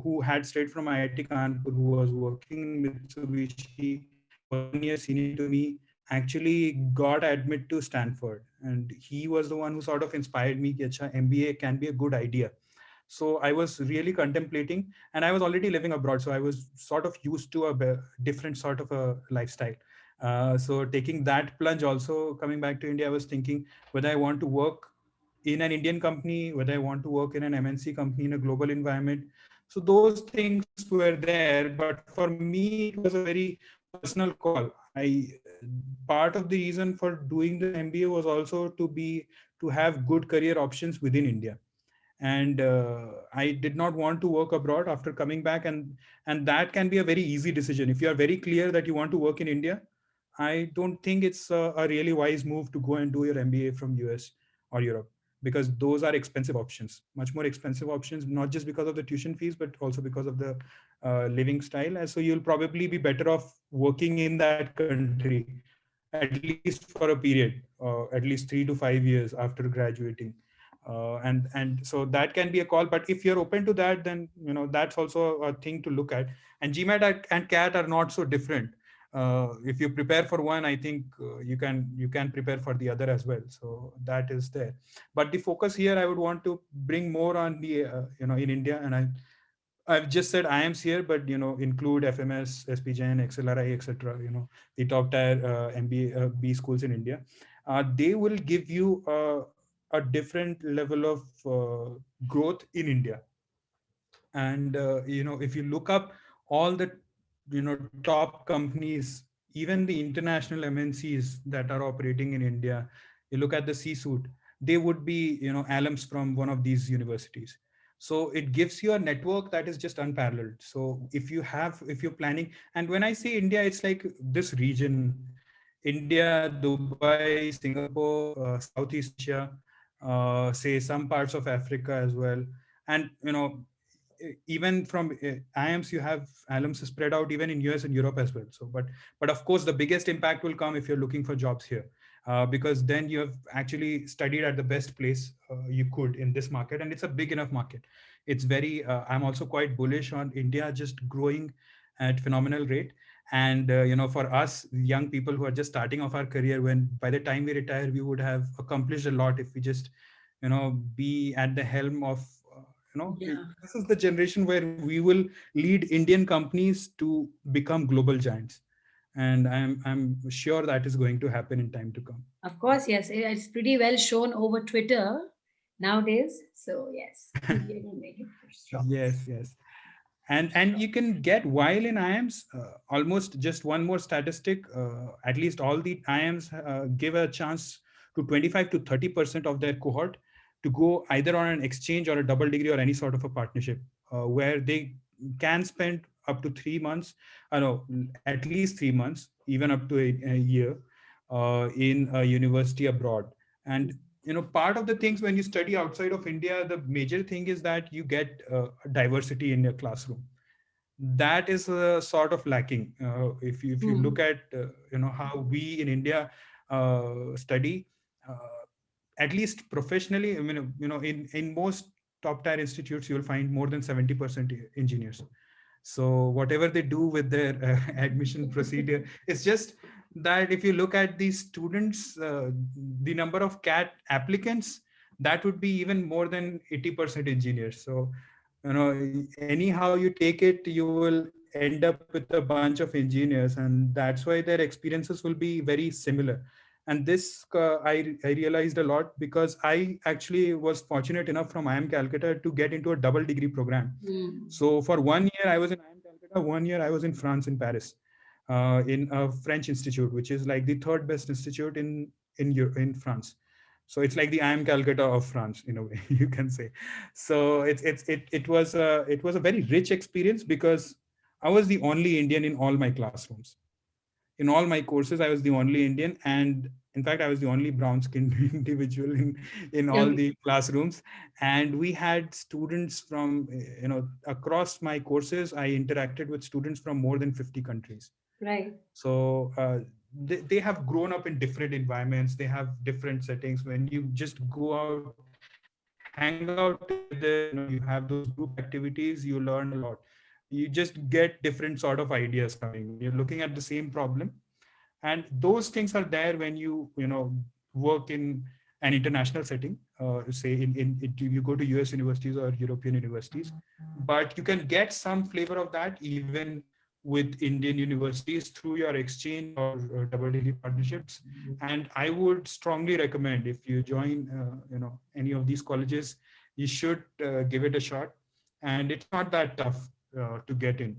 who had straight from IIT Kanpur, who was working in Mitsubishi, was 1 year senior to me, actually got admit to Stanford, and he was the one who sort of inspired me that MBA can be a good idea. So I was really contemplating, and I was already living abroad, so I was sort of used to a different sort of a lifestyle. So taking that plunge, also coming back to India, I was thinking whether I want to work in an Indian company, whether I want to work in an MNC company in a global environment. So those things were there, but for me it was a very personal call. I Part of the reason for doing this MBA was also to have good career options within India. And I did not want to work abroad after coming back, and that can be a very easy decision. If you are very clear that you want to work in India, I don't think it's a really wise move to go and do your MBA from US or Europe, because those are expensive options, much more expensive options, not just because of the tuition fees, but also because of the living style. And so you'll probably be better off working in that country, at least for a period, at least 3 to 5 years after graduating. And so that can be a call. But if you're open to that, then that's also a thing to look at. And GMAT and CAT are not so different. if you prepare for one, I think you can prepare for the other as well. So that is there. But the focus here, I would want to bring more on the in India, and I've just said IIMs here, but include FMS, SPGen, XLRI, etc. The top tier MBA B schools in India. They will give you a different level of growth in India. And if you look up all the top companies, even the international MNCs that are operating in India, you look at the C-suite, they would be alums from one of these universities. So it gives you a network that is just unparalleled. So if you're planning, and when I say India, it's like this region: India, Dubai, Singapore, Southeast Asia, say some parts of Africa as well. And even from IIMs, you have alums spread out even in US and Europe as well. So but of course the biggest impact will come if you're looking for jobs here, because then you have actually studied at the best place you could in this market, and it's a big enough market. It's very I'm also quite bullish on India just growing at phenomenal rate. And for us young people who are just starting off our career, when by the time we retire we would have accomplished a lot if we just be at the helm of Yeah. this is the generation where we will lead Indian companies to become global giants. And I'm sure that is going to happen in time to come. Of course, yes. It's pretty well shown over Twitter nowadays. So yes, India will make it for strong. Yes, yes. And you can get, while in IIMs, almost just one more statistic, at least all the IIMs give a chance to 25 to 30% of their cohort to go either on an exchange or a double degree or any sort of a partnership, where they can spend up to 3 months, no, at least 3 months, even up to a year in a university abroad. And part of the things when you study outside of India, the major thing is that you get diversity in your classroom. That is sort of lacking. If you look at how we in India study, at least professionally, I mean, in most top tier institutes you will find more than 70% engineers. So whatever they do with their admission procedure, it's just that if you look at these students, the number of CAT applicants, that would be even more than 80% engineers. So anyhow you take it, you will end up with a bunch of engineers, and that's why their experiences will be very similar. And this I realized a lot, because I actually was fortunate enough from IIM Calcutta to get into a double degree program. Mm. So for 1 year I was in IIM Calcutta, 1 year I was in France, in Paris, in a French institute, which is like the third best institute in France. So it's like the IIM Calcutta of France in a way, you can say. So it was a very rich experience, because I was the only Indian in all my classrooms. In all my courses I was the only Indian, and in fact I was the only brown skinned individual in all Okay. the classrooms. And we had students from across my courses. I interacted with students from more than 50 countries. Right. So they have grown up in different environments, they have different settings. When you just go out, hang out together, you have those group activities, you learn a lot. You just get different sort of ideas coming when you're looking at the same problem. And those things are there when you work in an international setting, say you go to US universities or European universities. But you can get some flavor of that even with Indian universities through your exchange or double degree partnerships. And I would strongly recommend, if you join any of these colleges, you should give it a shot. And it's not that tough to get in,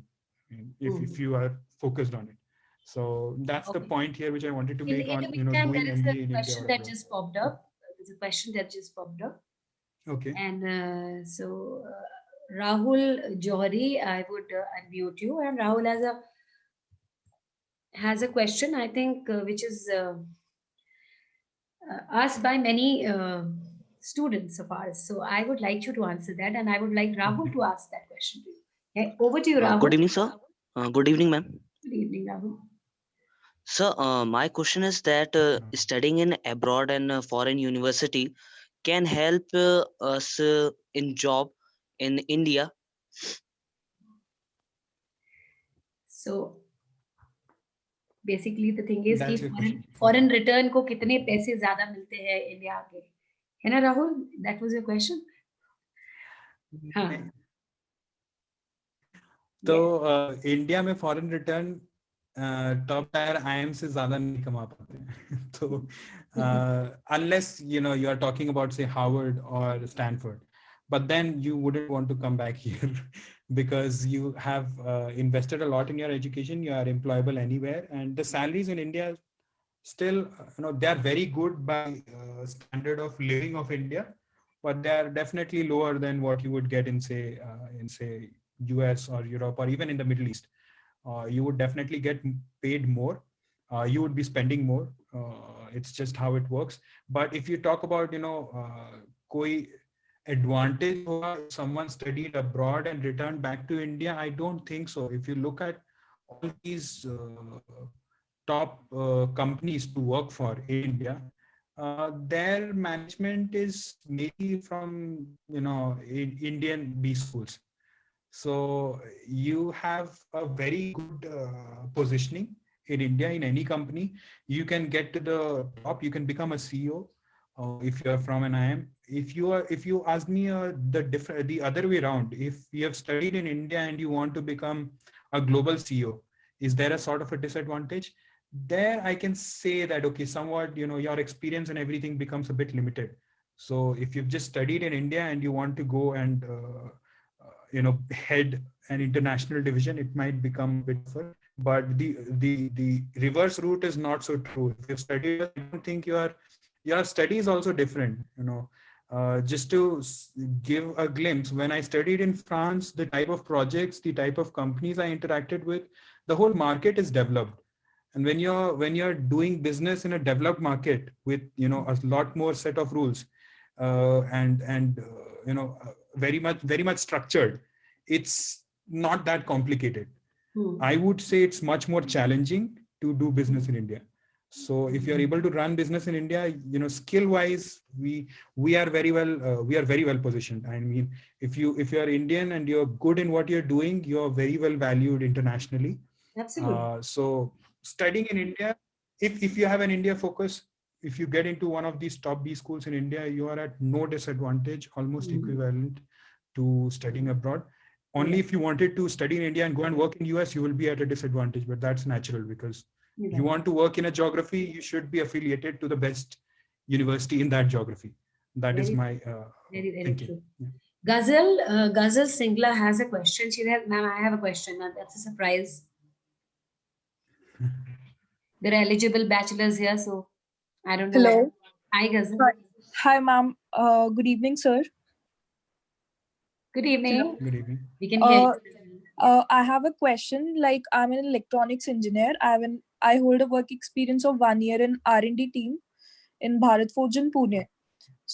if you are focused on it. So that's the Okay. point here which I wanted to make In on the meantime, there doing is a MBA in India question or that abroad. just popped up. There's a question that just popped up. Okay. And Rahul Johari, I would unmute you. And Rahul has a question, I think, which is asked by many students of ours. So I would like you to answer that, and I would like Rahul Okay. to ask that question to you. Okay, over to you, Good Rahul. evening, sir. Good evening, ma'am. Good evening, Rahul. Sir, my question is that studying in abroad and foreign university can help us in job in India. So basically the thing is कि That's your question. Foreign return को कितने पैसे ज्यादा मिलते हैं India के, है ना Rahul? That was your question. हाँ. नहीं, तो इंडिया में foreign return top tier IIM से ज्यादा नहीं कमा पाते हैं. तो unless you are talking about say Harvard or Stanford, but then you wouldn't want to come back here because you have invested a lot in your education. You are employable anywhere, and the salaries in India still they are very good by standard of living of India, but they are definitely lower than what you would get in say US or Europe or even in the Middle East. You would definitely get paid more. You would be spending more. It's just how it works. But if you talk about koi advantage hoga if someone studied abroad and returned back to India, I don't think so. If you look at all these top companies to work for in India, their management is maybe from Indian B schools. So you have a very good positioning in India in any company. You can get to the top. You can become a CEO if you are from an IM. If you ask me the other way around, if you have studied in India and you want to become a global CEO, is there a sort of a disadvantage? There, I can say that okay, somewhat your experience and everything becomes a bit limited. So if you've just studied in India and you want to go and head an international division, it might become a bit tougher. But the reverse route is not so true. If you've studied, I don't think your study is also different. Just to give a glimpse, when I studied in France, the type of projects, the type of companies I interacted with, the whole market is developed. And when you're doing business in a developed market with a lot more set of rules and very much structured, it's not that complicated. I would say it's much more challenging to do business in India. So if you're able to run business in India, skill wise, we are very well positioned. I mean, if you're Indian and you're good in what you're doing, you're very well valued internationally. Absolutely. So studying in India, if you have an India focus, if you get into one of these top B schools in India, you are at no disadvantage, almost equivalent to studying abroad. Only if you wanted to study in India and go and work in US, you will be at a disadvantage, but that's natural because you want to work in a geography, you should be affiliated to the best university in that geography. That is my very thinking. true. Ghazal Singla has a question. She said, "Ma'am, I have a question. Now, that's a surprise. There are eligible bachelors here, so I don't know." Hello. Hi, Ghazal. Hi, ma'am. Good evening, sir. Good evening. Good evening. We can hear you. I have a question. Like, I'm an electronics engineer. I hold a work experience of 1 year in R&D team in Bharat Forge in Pune.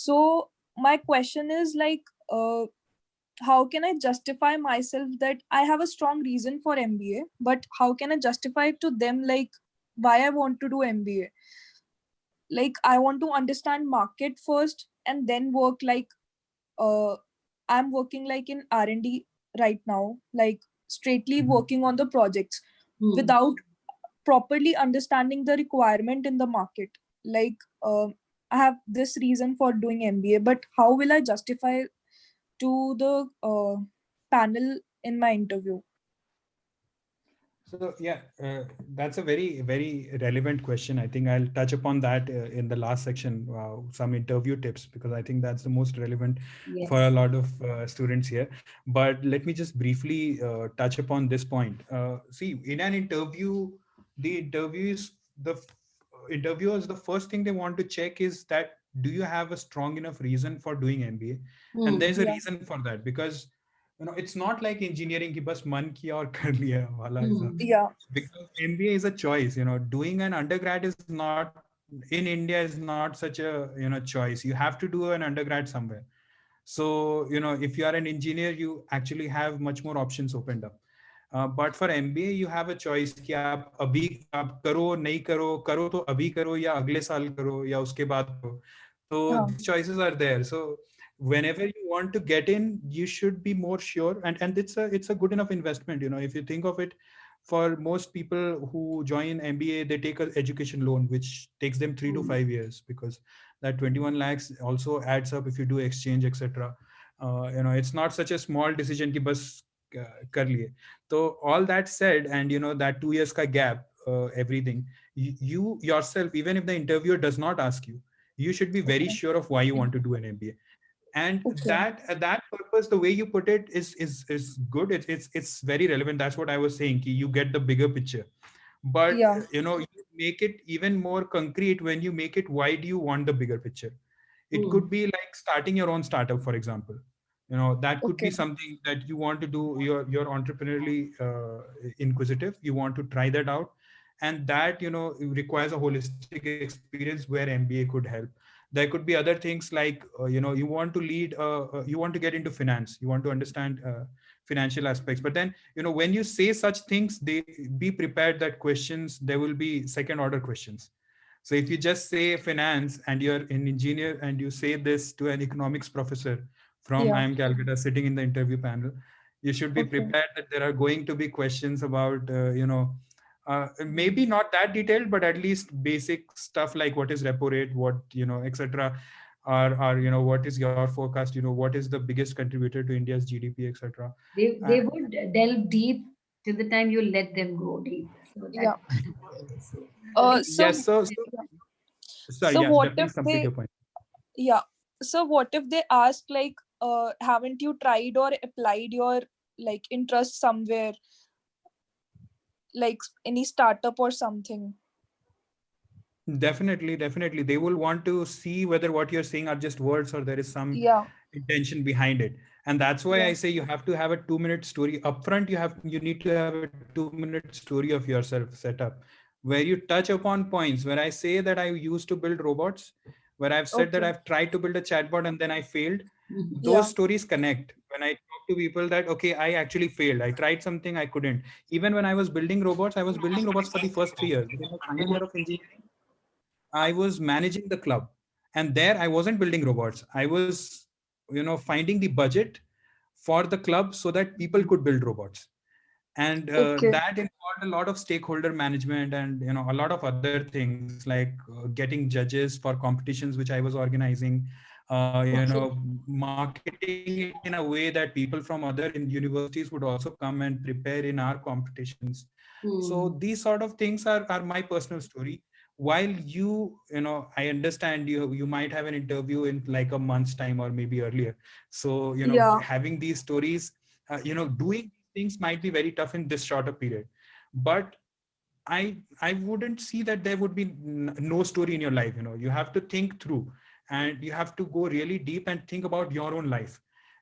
So my question is like, how can I justify myself that I have a strong reason for MBA, but how can I justify it to them like why I want to do MBA? Like, I want to understand market first and then work like I'm working like in R&D right now, like straightly working on the projects without properly understanding the requirement in the market. Like, I have this reason for doing MBA, but how will I justify to the panel in my interview? So yeah, that's a very relevant question. I think I'll touch upon that in the last section, some interview tips, because I think that's the most relevant for a lot of students here. But let me just briefly touch upon this point. See, in an interview, the interviewers, the first thing they want to check is that do you have a strong enough reason for doing MBA? And there's a reason for that, because it's not like engineering ki bas man kiya aur kar liya wala Yeah. because MBA is a choice. Doing an undergrad is not in India is not such a choice. You have to do an undergrad somewhere. So if you are an engineer, you actually have much more options opened up. But for MBA, you have a choice कि आप करो नहीं करो तो अभी करो या अगले साल करो या उसके बाद करो. So these choices are there. So whenever you want to get in, you should be more sure, and it's a good enough investment. If you think of it, for most people who join MBA, they take an education loan, which takes them 3 to 5 years, because that 21 lakhs also adds up if you do exchange, etc. It's not such a small decision ki bas kar liye. So all that said, and that 2 years ka gap, everything, you yourself, even if the interviewer does not ask you, you should be very Okay. sure of why you want to do an MBA. And Okay. that purpose, the way you put it, is good. It's very relevant. That's what I was saying, ki you get the bigger picture. But Yeah. you make it even more concrete when you make it, why do you want the bigger picture? It Hmm. could be like starting your own startup, for example. That could be Okay. something that you want to do. You're entrepreneurially inquisitive, you want to try that out, and that requires a holistic experience where MBA could help. There could be other things like you want to lead, you want to get into finance, you want to understand financial aspects. But then when you say such things, they be prepared that questions, there will be second order questions. So if you just say finance and you're an engineer and you say this to an economics professor from Yeah. IIM Calcutta sitting in the interview panel, you should be Okay. prepared that there are going to be questions about, maybe not that detailed, but at least basic stuff like what is repo rate, what, etc. Or what is your forecast, what is the biggest contributor to India's GDP, etc. They would delve deep till the time you let them go deep. So Yeah. so I think So Yes, so yeah. sorry, So yeah, what please if complete they, your point. yeah. So what if they ask like, haven't you tried or applied your like interest somewhere, like any startup or something? Definitely, definitely. They will want to see whether what you're saying are just words or there is some Yeah. intention behind it. And that's why Yeah. I say you have to have a 2 minute story upfront. You need to have a 2 minute story of yourself set up, where you touch upon points. Where I say that I used to build robots, where I've said that I've Okay. tried to build a chatbot and then I failed. Those Mhm. Yeah. stories connect. When I talk to people that, okay, I actually failed. I tried something, I couldn't. Even when I was building robots, I was building robots for the first 3 years. But in my final year of engineering, I was managing the club, and there I wasn't building robots. I was, finding the budget for the club so that people could build robots. And Okay. that involved a lot of stakeholder management and a lot of other things like getting judges for competitions which I was organizing. Okay. Marketing it in a way that people from other universities would also come and prepare in our competitions. So these sort of Hmm. things are my personal story. While I understand you might have an interview in like a month's time or maybe earlier. So Yeah. having these stories, doing things might be very tough in this shorter period. But I wouldn't see that there would be no story in your life. You have to think through, and you have to go really deep and think about your own life.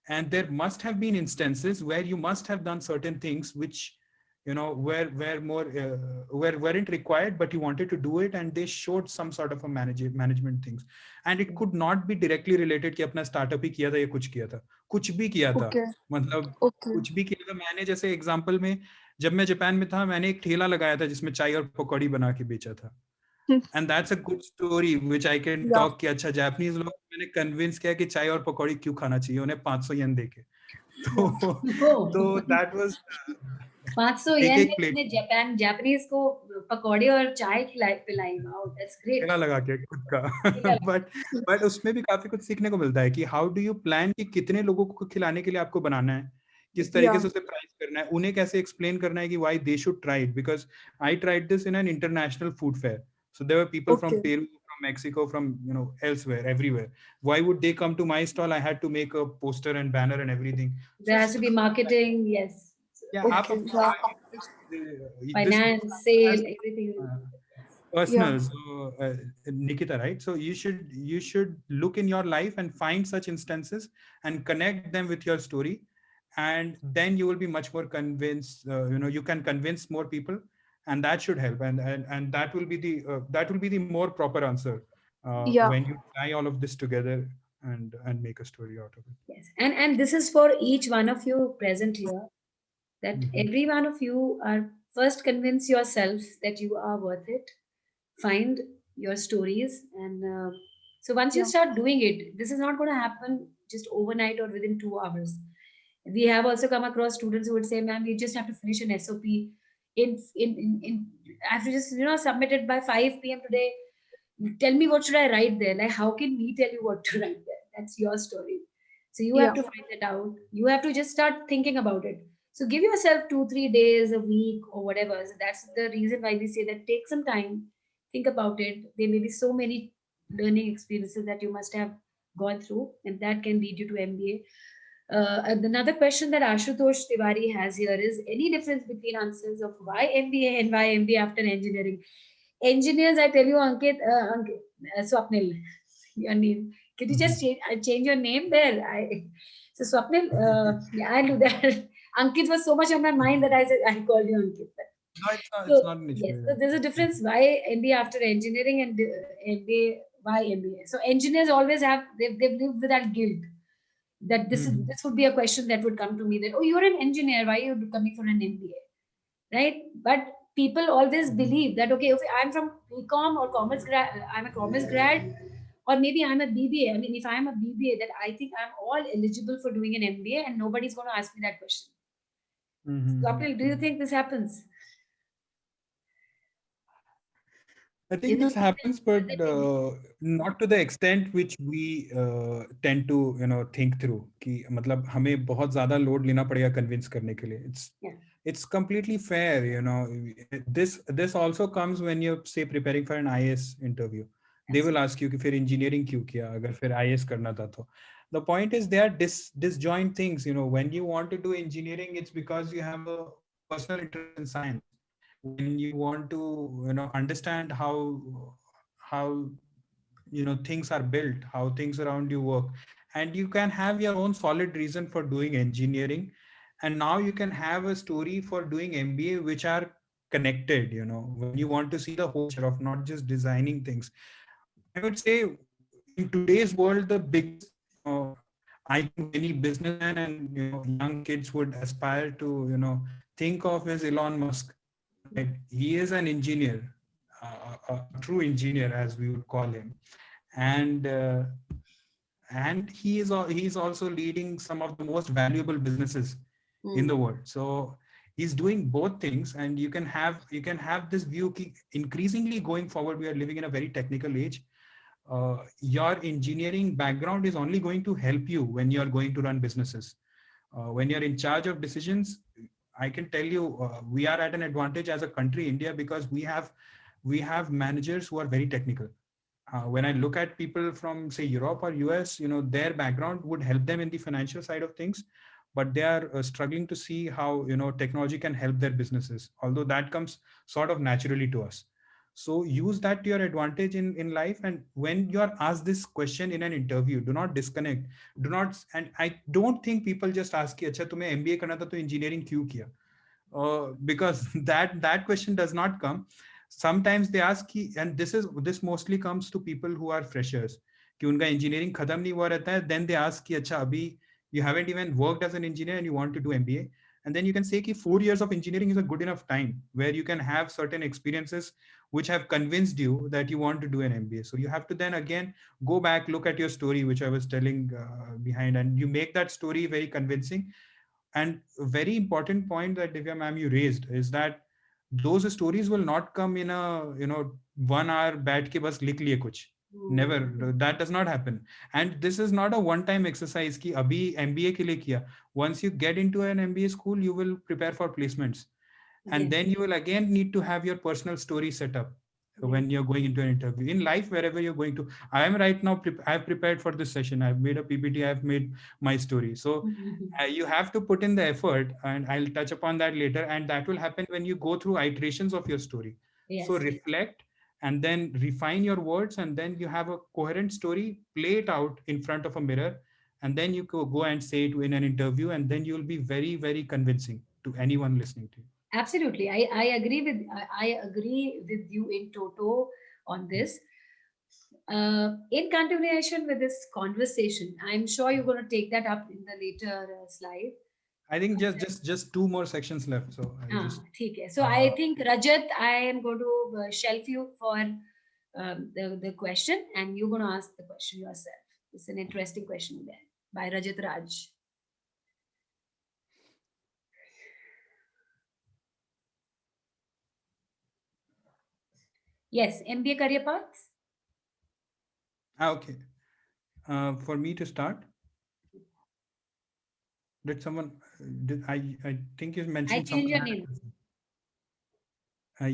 And there must have been instances where you must have done certain things which were more weren't required, but you wanted to do it, and they showed some sort of a management things. And it could not be directly related कि अपना startup ही किया था या कुछ भी किया था Okay. मतलब Okay. कुछ भी किया था मैंने जैसे एग्जांपल में जब मैं जापान में था मैंने एक ठेला लगाया था जिसमें चाय और पकौड़ी बना के बेचा था and that's a good story which I can Yeah. Talk कि अच्छा जापानीज लोग मैंने कन्विंस किया कि चाय और पकौड़ी क्यों खाना चाहिए उन्हें 500 येन देके Yeah. तो Oh, तो दैट वाज 500 एक येन एक में प्लेट तुमने जापानीज को पकौड़े और चाय खिलाई पिलाई। Wow, that's great. ठेला लगा के खुद का बट उसमें भी काफी कुछ सीखने को मिलता है कि हाउ डू यू प्लान कि कितने लोगों को खिलाने के लिए आपको बनाना है किस तरीके Yeah. से उसे प्राइस करना है उन्हें कैसे एक्सप्लेन करना है कि why they should try it because I tried this in an international food fair so there were people from Okay. Peru, from Mexico, from elsewhere, everywhere. Why would they come to my stall? I had to make a poster and banner and everything. There So has to be stuff like that. marketing, yes, Yeah, आप Okay. Yeah. this finance, has sale, everything. Yeah. personal. So Nikita, right? So you should look in your life and find such instances and connect them with your story, and then you will be much more convinced. You can convince more people, and that should help. And that will be the more proper answer Yeah. when you tie all of this together and make a story out of it. Yes, and this is for each one of you present here, that Mhm. every one of you are first convince yourself that you are worth it. Find your stories, and so once you Yeah. start doing it, this is not going to happen just overnight or within 2 hours. We have also come across students who would say, "Ma'am, you just have to finish an SOP. I have to just submit it by 5 p.m. today. Tell me what should I write there. Like, how can we tell you what to write there? That's your story. So you have Yeah. to find it out. You have to just start thinking about it. So give yourself 2-3 days a week or whatever. So that's the reason why we say that take some time, think about it. There may be so many learning experiences that you must have gone through, and that can lead you to MBA. Another question that Ashutosh Tiwari has here is any difference between answers of why MBA and why MBA after engineering? Engineers, I tell you, Swapnil, your name. Could you just change your name there? So Swapnil, yeah, I'll do that. Ankit was so much on my mind that I said I'll call you Ankit. No, it's not. It's So not an yes, issue. so there's a difference why MBA after engineering and MBA why MBA. So engineers always have they've lived with that guilt that this would be a question that would come to me that, oh, you're an engineer, why are you coming for an MBA, right? But people always believe that, okay, if I'm from BCom or commerce grad, I'm a commerce grad, or maybe I'm a BBA. I mean, if I'm a BBA, that I think I'm all eligible for doing an MBA, and nobody's going to ask me that question. So, April, do you think this happens? I think this happens, but not to the extent which we tend to, think through. कि मतलब हमें बहुत ज़्यादा load लेना पड़ेगा convince करने के लिए. It's completely fair, This also comes when you're say preparing for an IAS interview. They will ask you कि फिर engineering क्यों किया अगर फिर IAS करना था तो. The point is they are disjoint things. When you want to do engineering, it's because you have a personal interest in science. When you want to understand how things are built, how things around you work, and you can have your own solid reason for doing engineering, and now you can have a story for doing MBA which are connected. When you want to see the whole picture of not just designing things, I would say in today's world the biggest I think any businessman and young kids would aspire to think of is Elon Musk. Right? He is an engineer, a true engineer, as we would call him, and he's also leading some of the most valuable businesses in the world. So he's doing both things, and you can have this view. Increasingly going forward, we are living in a very technical age. Your engineering background is only going to help you when you are going to run businesses. When you're in charge of decisions, I can tell you we are at an advantage as a country, India, because we have managers who are very technical. When I look at people from say Europe or US, their background would help them in the financial side of things, but they are struggling to see how technology can help their businesses. Although that comes sort of naturally to us. So use that to your advantage in life. And when you are asked this question in an interview, do not disconnect. Do not. And I don't think people just ask कि अच्छा तुम्हें MBA करना था तो engineering क्यों किया? Because that question does not come. Sometimes they ask and this mostly comes to people who are freshers कि उनका engineering खत्म नहीं हुआ रहता है. Then they ask कि अच्छा अभी you haven't even worked as an engineer and you want to do MBA, and then you can say कि 4 years of engineering is a good enough time where you can have certain experiences which have convinced you that you want to do an MBA. So you have to then again go back, look at your story, which I was telling behind, and you make that story very convincing. And a very important point that Divya ma'am you raised is that those stories will not come in a 1 hour बैठ के बस लिख लिए कुछ. Never. That does not happen. And this is not a one time exercise कि अभी MBA के लिए किया. Once you get into an MBA school, you will prepare for placements, and then you will again need to have your personal story set up when you're going into an interview in life, wherever you're going to. I am right now I've prepared for this session, I've made a PPT, I've made my story. So you have to put in the effort, and I'll touch upon that later, and that will happen when you go through iterations of your story. So reflect and then refine your words, and then you have a coherent story, play it out in front of a mirror, and then you go and say it in an interview, and then you'll be very, very convincing to anyone listening to you. Absolutely, I agree with you in toto on this. In continuation with this conversation, I'm sure you're going to take that up in the later slide. I think just 2 more sections left. So I'll just. ठीक है. So I think Rajat, I am going to shelf you for the question, and you're going to ask the question yourself. It's an interesting question there by Rajat Raj. Yes, MBA career paths. Okay. For me to start, did someone, I think you I mentioned changed someone your had a name. question.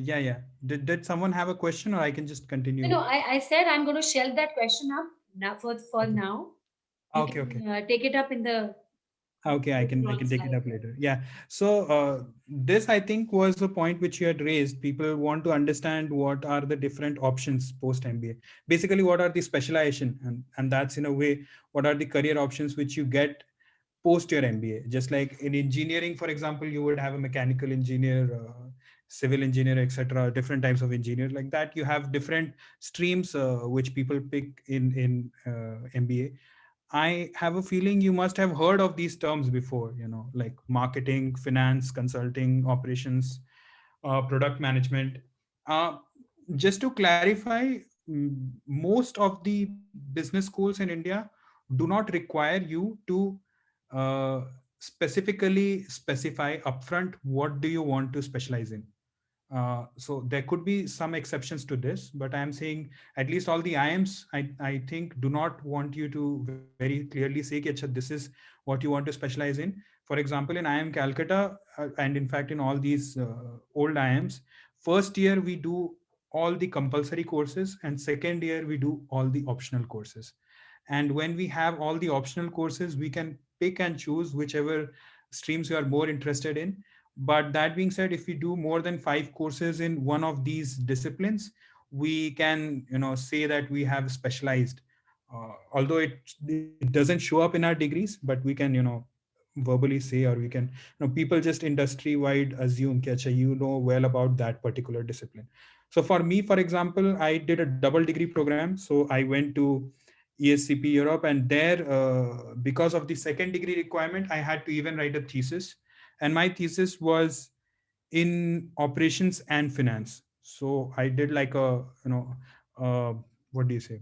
Yeah, yeah. Did someone have a question, or I can just No, continue? no, I said I'm going to shelve that question up now for Okay. now. You Okay, okay. can take it up in the Okay, later I on can take it slide. up later. Yeah. So this I think was the point which you had raised. People want to understand what are the different options post MBA. Basically, what are the specialization, and that's in a way what are the career options which you get post your MBA. Just like in engineering, for example, you would have a mechanical engineer, civil engineer, etc. Different types of engineer like that. You have different streams which people pick in MBA. I have a feeling you must have heard of these terms before, like marketing, finance, consulting, operations, product management. Uh, just to clarify, most of the business schools in India do not require you to uh, specifically specify upfront what do you want to specialize in. So there could be some exceptions to this, but I am saying at least all the IIMs, I think, do not want you to very clearly say, "Ki, "Acha, this is what you want to specialize in." For example, in IIM Calcutta, and in fact in all these old IIMs, first year we do all the compulsory courses, and second year we do all the optional courses. And when we have all the optional courses, we can pick and choose whichever streams you are more interested in. But that being said, if we do more than 5 courses in one of these disciplines, we can, say that we have specialized. Although it doesn't show up in our degrees, but we can, verbally say, or we can, people just industry wide assume, "Ki, acha, you know well about that particular discipline." So for me, for example, I did a double degree program. So I went to ESCP Europe, and there, because of the second degree requirement, I had to even write a thesis, and my thesis was in operations and finance. So I did like a, uh, what do you say,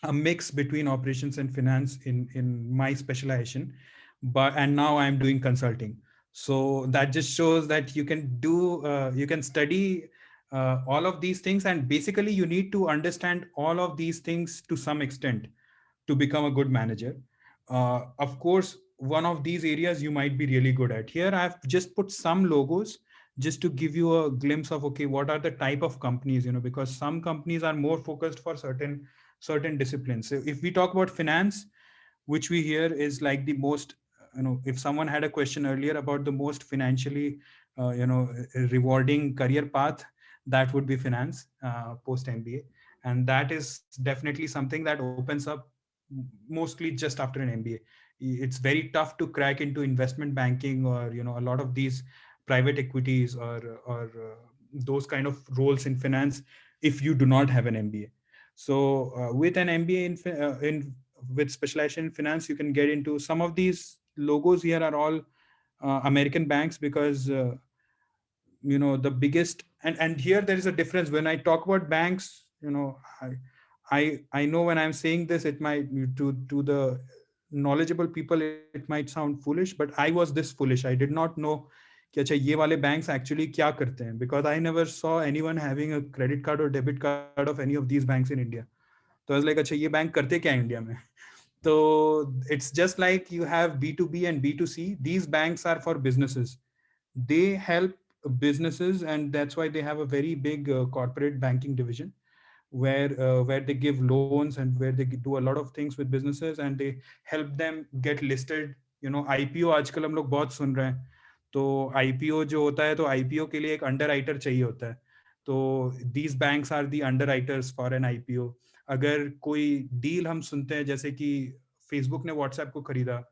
a mix between operations and finance in my specialization. But and now I'm doing consulting. So that just shows that you can study all of these things, and basically you need to understand all of these things to some extent to become a good manager. Of course, one of these areas you might be really good at. Here, I've just put some logos just to give you a glimpse of, okay, what are the type of companies, because some companies are more focused for certain disciplines. So if we talk about finance, which we hear is like the most, if someone had a question earlier about the most financially rewarding career path, that would be finance post MBA. And that is definitely something that opens up mostly just after an MBA. It's very tough to crack into investment banking, or a lot of these private equities, or those kind of roles in finance, if you do not have an MBA. So with an MBA in with specialization in finance, you can get into some of these logos. Here are all American banks, because the biggest, and here there is a difference. When I talk about banks, I know when I'm saying this, it might, to the knowledgeable people, it might sound foolish, but I was this foolish. I did not know कि अच्छा ये वाले banks actually क्या करते हैं, because I never saw anyone having a credit card or debit card of any of these banks in India. तो I was like, अच्छा ये बैंक करते क्या है इंडिया में. So it's just like you have B2B and B2C. These banks are for businesses. They help businesses, and that's why they have a very big corporate banking division, where they give loans, and where they do a lot of things with businesses, and they help them get listed. IPO आजकल हम लोग बहुत सुन रहे हैं. तो IPO जो होता है, तो IPO के लिए एक अंडर चाहिए होता है. तो these banks are the underwriters for an IPO. अगर कोई डील हम सुनते हैं, जैसे कि फेसबुक ने व्हाट्सएप को खरीदा,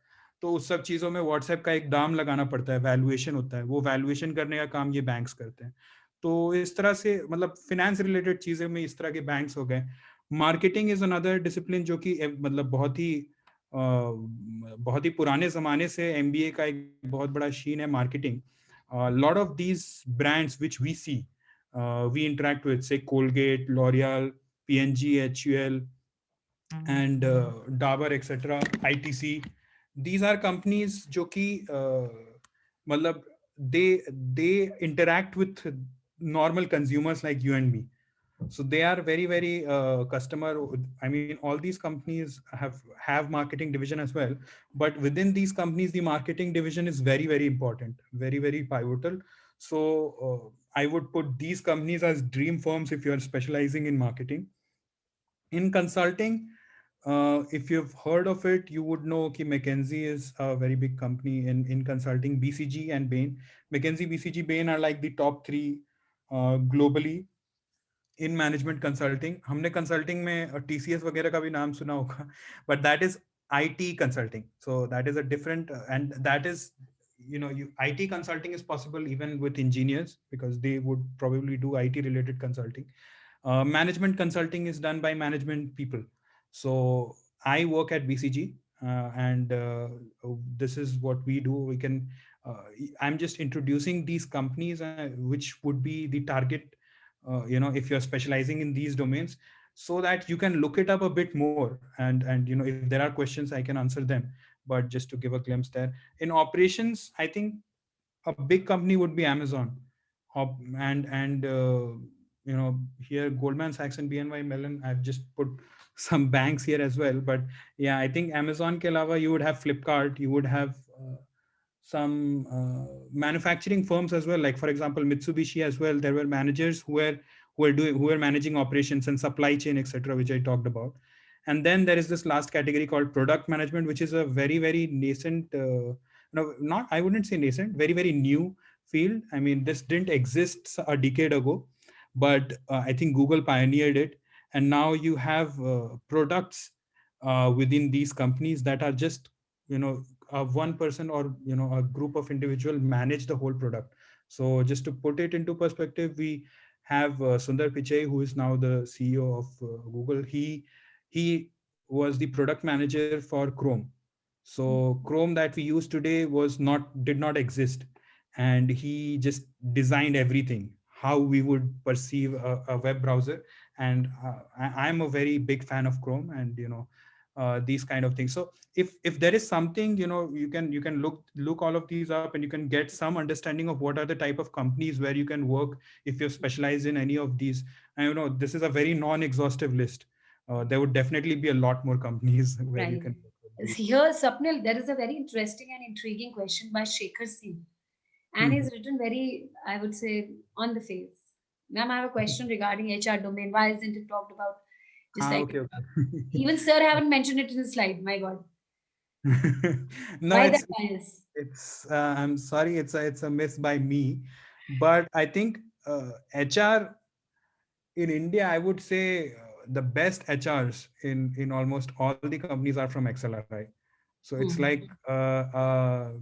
तो उस सब चीज़ों में व्हाट्सएप का एक दाम लगाना पड़ता है, वैल्यूएशन होता है. वो वैल्यूएशन करने का काम ये बैंक्स करते हैं. तो इस तरह से, मतलब फिनेंस रिलेटेड चीजें में इस तरह के बैंक्स हो गए. मार्केटिंग इज अनदर डिसिप्लिन, जो कि मतलब बहुत ही पुराने जमाने से एमबीए का एक बहुत बड़ा शीन है, marketing. Lot of these brands which we see, we interact with, say Colgate, L'Oreal, P&G, HUL, and Dabur, etc., ITC. These are companies जो कि मतलब they interact with normal consumers like you and me. So they are very, very customer. I mean, all these companies have marketing division as well, but within these companies, the marketing division is very, very important, very, very pivotal. So I would put these companies as dream firms if you are specializing in marketing. In consulting, if you've heard of it, you would know कि McKinsey is a very big company in consulting. BCG and Bain. McKinsey, BCG, Bain are like the top three globally in management consulting. हमने consulting में TCS वगैरह का भी नाम सुना होगा, but that is IT consulting. So that is a different, and that is, you know, you IT consulting is possible even with engineers because they would probably do IT related consulting. Management consulting is done by management people. So I work at BCG, and this is what we do. We can, uh, I'm just introducing these companies which would be the target, you know, if you're specializing in these domains, so that you can look it up a bit more. And you know, if there are questions, I can answer them. But just to give a glimpse there, in operations, I think a big company would be Amazon. And you know, here Goldman Sachs and BNY Mellon. I've just put some banks here as well. But yeah, I think Amazon ke alawa, you would have Flipkart, you would have some manufacturing firms as well. Like for example, Mitsubishi as well. There were managers who were managing operations and supply chain, etc., which I talked about. And then there is this last category called product management, which is a very, very nascent, no, not, I wouldn't say nascent, very, very new field. I mean, this didn't exist a decade ago, but I think Google pioneered it. And now you have products within these companies that are just, you know, one person or, you know, a group of individual manage the whole product. So just to put it into perspective, we have Sundar Pichai, who is now the CEO of Google. He was the product manager for Chrome. So Chrome that we use today did not exist, and he just designed everything how we would perceive a web browser. And I'm a very big fan of Chrome, and you know, these kind of things. So if there is something, you know, you can look all of these up, and you can get some understanding of what are the type of companies where you can work if you're specialized in any of these. And you know, this is a very non-exhaustive list. There would definitely be a lot more companies where you Right. can work with these. Here, Sapnil, there is a very interesting and intriguing question by Shekhar Singh, and Mhm. he's written very, I would say, on the face. Ma'am, I have a question regarding HR domain. Why isn't it talked about? Just Ah, like okay, okay. even sir haven't mentioned it in the slide. My God, No, why that bias? it's I'm sorry, it's a miss by me, but I think HR in India, I would say the best HRs in almost all the companies are from XLRI. So it's like Hmm.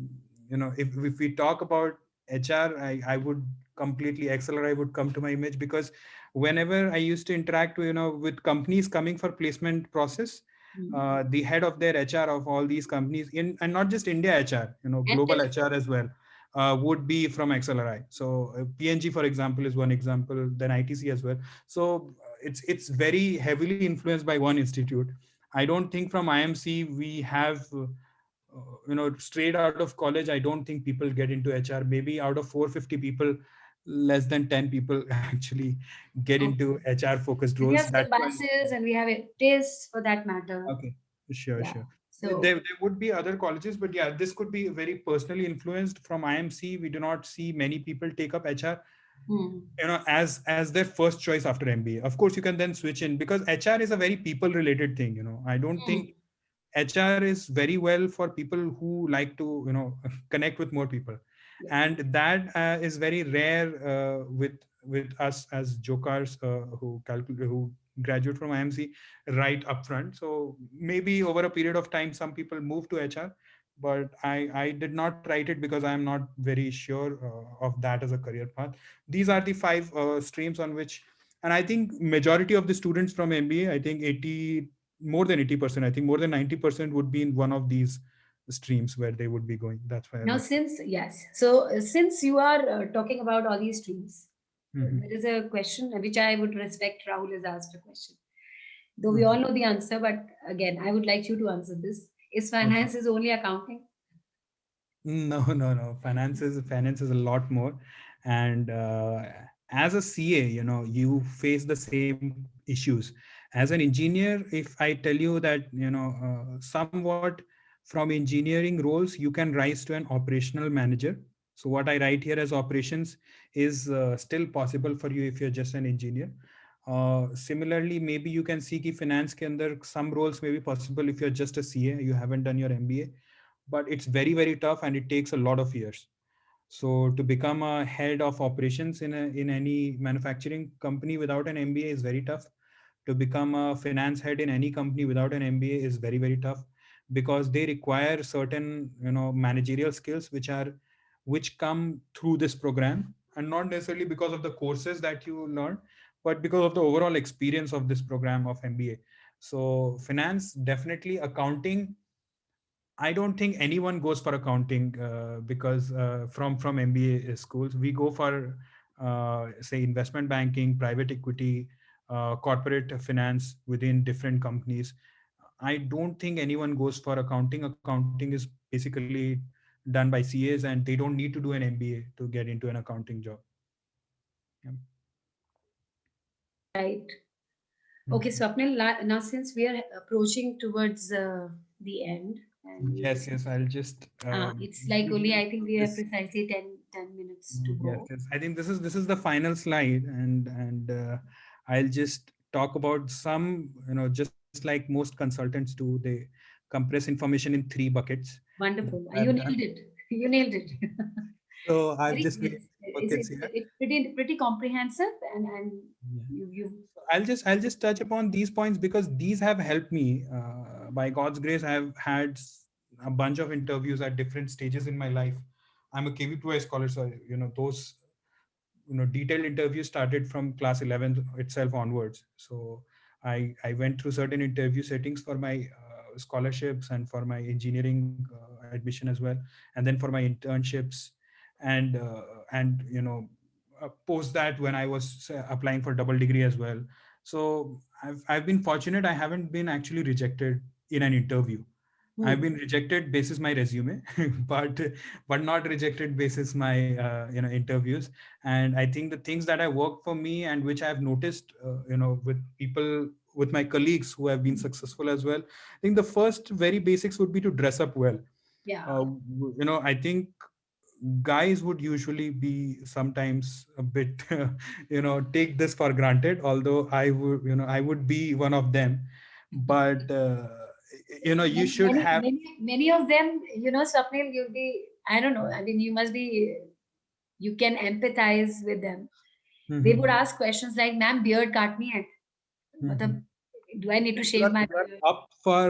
you know, if we talk about HR, I would completely XLRI would come to my image, because whenever I used to interact with, you know, with companies coming for placement process, Hmm. the head of their HR of all these companies in, and not just India HR, you know, And global HR as well, would be from XLRI. So PNG, for example, is one example. Then ITC as well. So it's very heavily influenced by one institute. I don't think from IMC we have you know, straight out of college, I don't think people get into HR. Maybe out of 450 people, less than 10 people actually get into okay. HR focused And we roles. have That's why. syllabuses and we have tests for that matter. Okay, sure, Yeah. sure. So, There would be other colleges, but yeah, this could be very personally influenced. From IMC, we do not see many people take up HR, hmm. you know, as their first choice after MBA. Of course, you can then switch in, because HR is a very people related thing. You know, I don't Hmm. think HR is very well for people who like to, you know, connect with more people, Yeah. and that is very rare with us as jokers who graduate from IMC right up front. So maybe over a period of time, some people move to HR, but I did not write it because I am not very sure of that as a career path. These are the five streams on which, and I think majority of the students from MBA, I think 80, more than 80%, I think more than 90% would be in one of these streams where they would be going. That's why I Now, would say. since yes, so since you are talking about all these streams, Mhm. there is a question which I would respect. Rahul has asked a question, though we Okay. all know the answer, but again, I would like you to answer this. Is Okay. finance is only accounting? No, no, no. Finance is a lot more, and as a CA, you face the same issues. As an engineer, if I tell you that, somewhat from engineering roles, you can rise to an operational manager. So what I write here as operations is still possible for you if you're just an engineer. Similarly, maybe you can see ki finance ke andar some roles may be possible if you're just a CA, you haven't done your MBA, but it's very, very tough and it takes a lot of years. So to become a head of operations in any manufacturing company without an MBA is very tough. To become a finance head in any company without an MBA is very, very tough, because they require certain, managerial skills which come through this program, and not necessarily because of the courses that you learn, but because of the overall experience of this program of MBA. So finance, definitely. Accounting, I don't think anyone goes for accounting, because from MBA schools, we go for say investment banking, private equity, corporate finance within different companies. I don't think anyone goes for accounting. Accounting is basically done by CAs, and they don't need to do an MBA to get into an accounting job. Yeah. Right. Okay, Mhm. Swapnil, now since we are approaching towards the end, and Yes, yes. I'll just it's like only, give I think we have this. precisely ten minutes to Yes, go. yes. I think this is the final slide, and I'll just talk about some, just like most consultants do. They compress information in three buckets. That's Wonderful. what You I've done. nailed it. You nailed it. So I've Very just good. made three It's, buckets it's, here. it's pretty comprehensive, and Yeah. you So I'll just touch upon these points because these have helped me. By God's grace, I've had a bunch of interviews at different stages in my life. I'm a KVPI scholar, so those detailed interviews started from class 11th itself onwards. So I went through certain interview settings for my scholarships and for my engineering admission as well, and then for my internships, and post that when I was applying for double degree as well. So I've been fortunate. I haven't been actually rejected in an interview. I've Hmm. been rejected basis my resume, but but not rejected basis my interviews. And I think the things that I worked for me and which I've noticed, with people, with my colleagues who have been successful as well. I think the first very basics would be to dress up well. Yeah. I think guys would usually be sometimes a bit take this for granted, although I would be one of them. But you should have. Many of them, Swapnil, you'll be, I don't know. I mean, you must be, you can empathize with them. They would Mhm. ask questions like, "Ma'am, beard kaatni hai. Mhm. Matlab, do I need to If shave my you are beard?" up for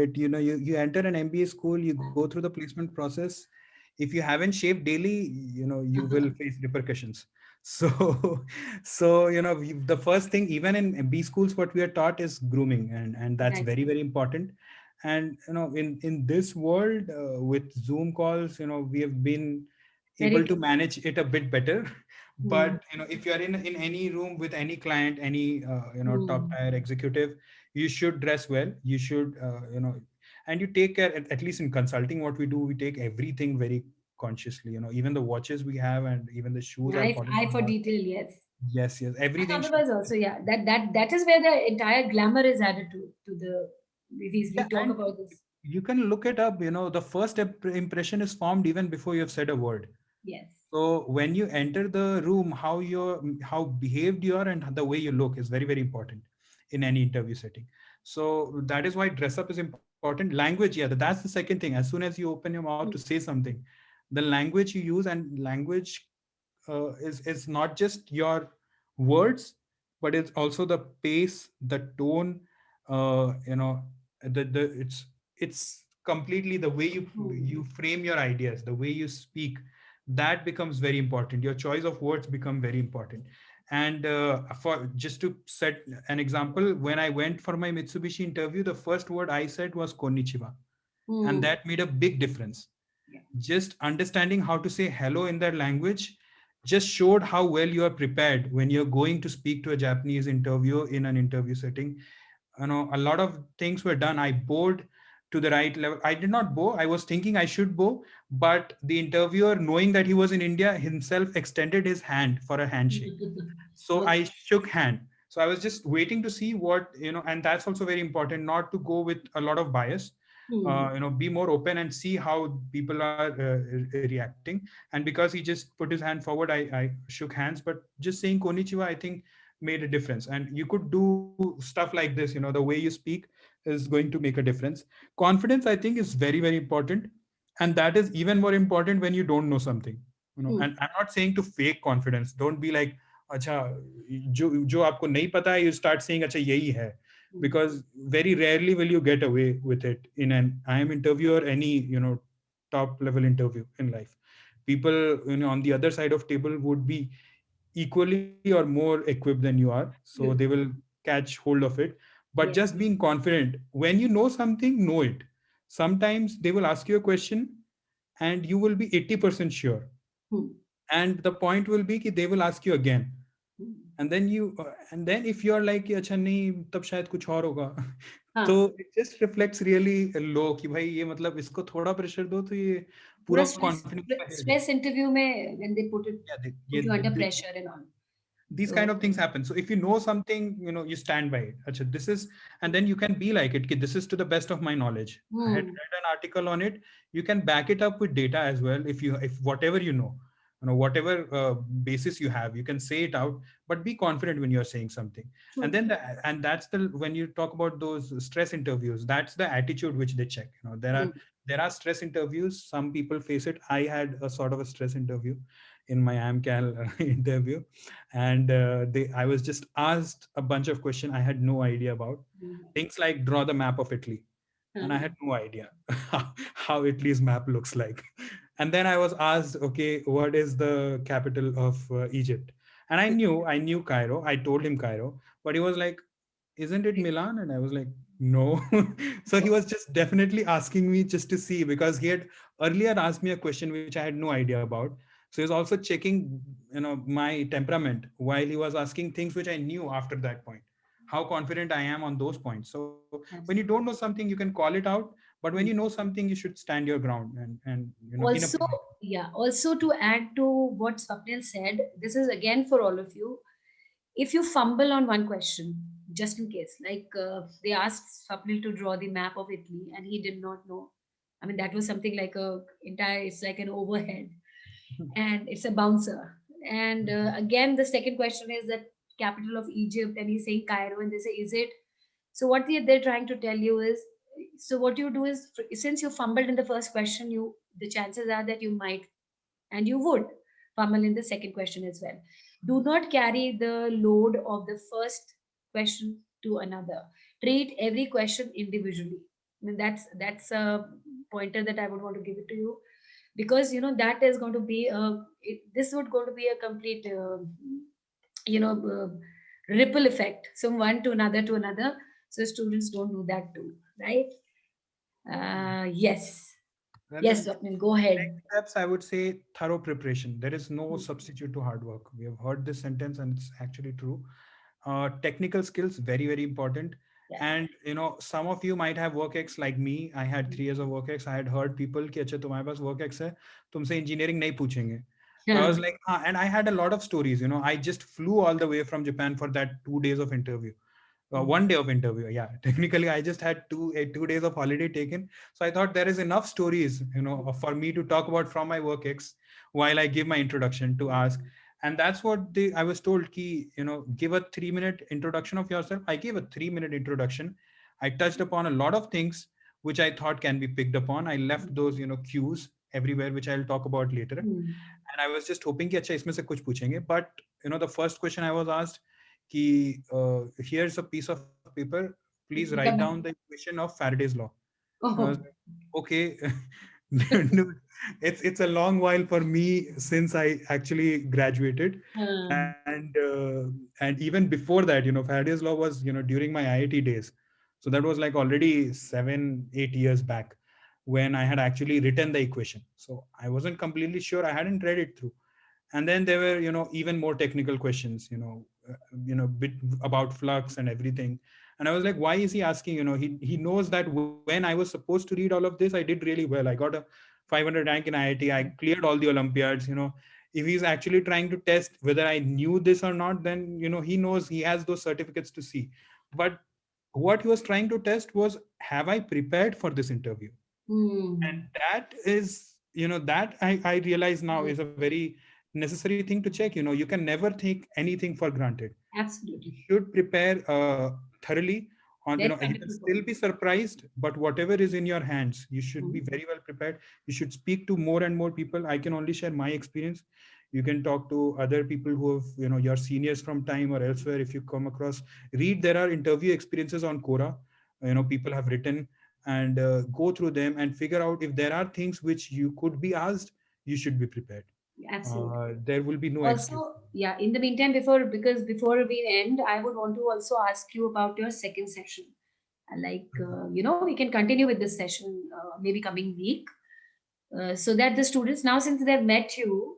it, you enter an MBA school, you go through the placement process. If you haven't shaved daily, you will face repercussions. So, the first thing, even in MB schools, what we are taught is grooming, and that's Right. very, very important. And in this world, with Zoom calls, we have been Very able to true. manage it a bit better. Hmm. But if you are in any room with any client, any top Hmm. tier executive, you should dress well. You should and you take care. At least in consulting, what we do, we take everything very consciously. Even the watches we have and even the shoes are Eye, polished eye or for not. detail, yes. Yes, yes, And everything should. otherwise also, yeah, that is where the entire glamour is added to the, we Yeah, talk and about this. you can look it up. The first impression is formed even before you have said a word. Yes. So when you enter the room, how behaved you are and the way you look is very, very important in any interview setting. So that is why dress up is important. Language, yeah, that's the second thing. As soon as you open your mouth to say something, the language you use, and language is not just your words, but it's also the pace, the tone, uh, you know, the it's completely the way Hmm. you frame your ideas, the way you speak, that becomes very important. Your choice of words become very important. And for just to set an example, when I went for my Mitsubishi interview, the first word I said was konnichiwa, and Hmm. that made a big difference. Yeah. Just understanding how to say hello in that language just showed how well you are prepared when you're going to speak to a Japanese interviewer in an interview setting. A lot of things were done. I bored to the right level. I did not bow. I was thinking I should bow, but the interviewer, knowing that he was in India, himself extended his hand for a handshake. So I Okay. shook hand. So I was just waiting to see what, and that's also very important, not to go with a lot of bias. Hmm. Be more open and see how people are reacting. And because he just put his hand forward, I shook hands. But just saying konnichiwa, I think, made a difference. And you could do stuff like this. The way you speak is going to make a difference. Confidence, I think, is very, very important. And that is even more important when you don't know something. Hmm. And I'm not saying to fake confidence. Don't be like, अच्छा जो आपको नहीं पता है, you start saying अच्छा यही है, Hmm. because very rarely will you get away with it in an IIM interview or any top level interview in life. People on the other side of table would be equally or more equipped than you are, so they Good. will catch hold of it. But just Yes. being confident, when you know something, know it. Sometimes they will ask you a question and you will be 80% sure, Hmm. and the point will be कि they will ask you again. Hmm. And then if you're like कि अच्छा नहीं तब शायद कुछ और होगा तो हाँ. it just reflects really low कि भाई ये मतलब इसको थोड़ा प्रेशर दो तो ये पूरा पूरा स्ट्रेस कॉन्फिडेंस का हिल स्ट्रेस इंटरव्यू में when they put it, जाए. put you under pressure and all. These So kind of things happen. So if you know something, you stand by it. Achha, this is, and then you can be like it. Ki this is to the best of my knowledge. I had hmm. read an article on it. You can back it up with data as well. If whatever whatever basis you have, you can say it out. But be confident when you're saying something. And True. then and that's the when you talk about those stress interviews, that's the attitude which they check. Hmm. There are stress interviews. Some people face it. I had a sort of a stress interview in my AMCAL interview, and I was just asked a bunch of questions I had no idea about. Hmm. Things like draw the map of Italy, and I Hmm. had no idea how Italy's map looks like. And then I was asked, okay, what is the capital of Egypt? And I knew Cairo. I told him Cairo, but he was like, isn't it Milan? And I was like, no. So he was just definitely asking me just to see, because he had earlier asked me a question which I had no idea about. So he was also checking, my temperament while he was asking things which I knew after that point, how confident I am on those points. So when you don't know Absolutely. something, you can call it out, but when you Hmm. know something, you should stand your ground and in a Also, yeah, also to add to what Swapnil said, this is again for all of you. If you fumble on one question, just in case, like they asked Swapnil to draw the map of Italy and he did not know. I mean, that was something like it's like an overhead and it's a bouncer. And again, the second question is that capital of Egypt, and he's saying Cairo, and they say, is it? So what they're trying to tell you is, so what you do is, since you fumbled in the first question, the chances are that you might and you would fumble in the second question as well. Do not carry the load of the first question to another. Treat every question individually. I mean, that's a pointer that I would want to give it to you, because that is going to be this would going to be a complete you know uh, ripple effect from one to another to another. So students don't do that too, right? Yes. well, Yes, Swapnil, go next ahead. steps, I would say thorough preparation. There is no Hmm. substitute to hard work. We have heard this sentence and it's actually true. Technical skills, very, very important. Yeah. And some of you might have work ex like me. I had 3 years of work ex. I had heard people कि अच्छा तुम्हारे पास work ex है, तुमसे engineering नहीं पूछेंगे. So I was Hmm. like, and I had a lot of stories. I just flew all the way from Japan for that 2 days of interview. Hmm. 1 day of interview, yeah. Technically I just had 2 days of holiday taken, so I thought there is enough stories for me to talk about from my work ex while I give my introduction to ask. And that's what I was told ki, give a 3-minute introduction of yourself. I gave a 3-minute introduction. I touched upon a lot of things which I thought can be picked upon. I left those cues everywhere, which I'll talk about later. Hmm. And I was just hoping कि अच्छा इसमें से कुछ पूछेंगे. But the first question I was asked कि here's a piece of paper, please write The down the map. equation of Faraday's law. And I was Oh. like, okay. Dude, it's a long while for me since I actually graduated. Hmm. And even before that, Faraday's law was during my IIT days. So that was like already 7-8 years back when I had actually written the equation. So I wasn't completely sure. I hadn't read it through. And then there were even more technical questions, bit about flux and everything. And I was like, why is he asking? He knows that when I was supposed to read all of this, I did really well. I got a 500 rank in IIT. I cleared all the Olympiads. If he's actually trying to test whether I knew this or not, then he knows he has those certificates to see. But what he was trying to test was, have I prepared for this interview? And Hmm. that is, that I realize now Hmm. is a very necessary thing to check. You can never take anything for granted. You Absolutely. should prepare thoroughly on, Very you can wonderful still point. be surprised, but whatever is in your hands, you should be Hmm. very well prepared. You should speak to more and more people. I can only share my experience. You can talk to other people who have, your seniors from Time or elsewhere. If you come across, read, there are interview experiences on Quora. People have written, and go through them and figure out if there are things which you could be asked. You should be prepared. Absolutely. There will be no excuse. Also, yeah, in the meantime, before we end, I would want to also ask you about your second session. We can continue with this session maybe coming week, so that the students now, since they've met you,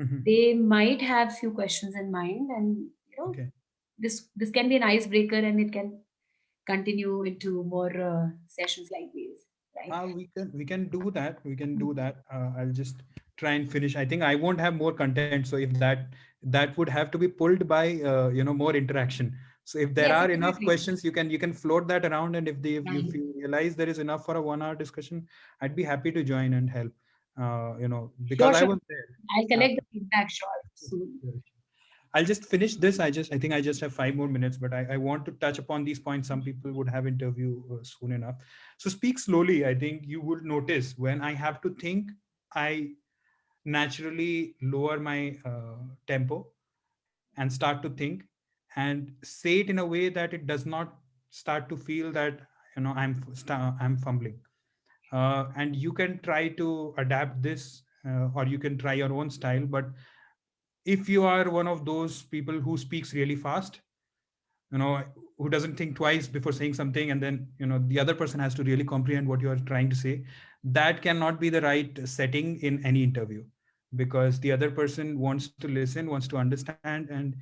Mhm. they might have few questions in mind, and Okay. this can be an icebreaker, and it can continue into more sessions like these, right? We can do that. We can do that. I'll just try and finish. I think I won't have more content. So if that would have to be pulled by more interaction. So if there Yes, are enough absolutely. questions, you can float that around. And if Right. you realize there is enough for a 1 hour discussion, I'd be happy to join and help. Because Sure, I sure. was there. I'll Uh, collect the feedback sure soon. I'll just finish this. I think I just have 5 more minutes, but I want to touch upon these points. Some people would have interview soon enough. So speak slowly. I think you would notice when I have to think, I naturally lower my tempo and start to think and say it in a way that it does not start to feel that I'm fumbling. And you can try to adapt this, or you can try your own style. But if you are one of those people who speaks really fast, you know who doesn't think twice before saying something, and then the other person has to really comprehend what you are trying to say, that cannot be the right setting in any interview, because the other person wants to listen, wants to understand. And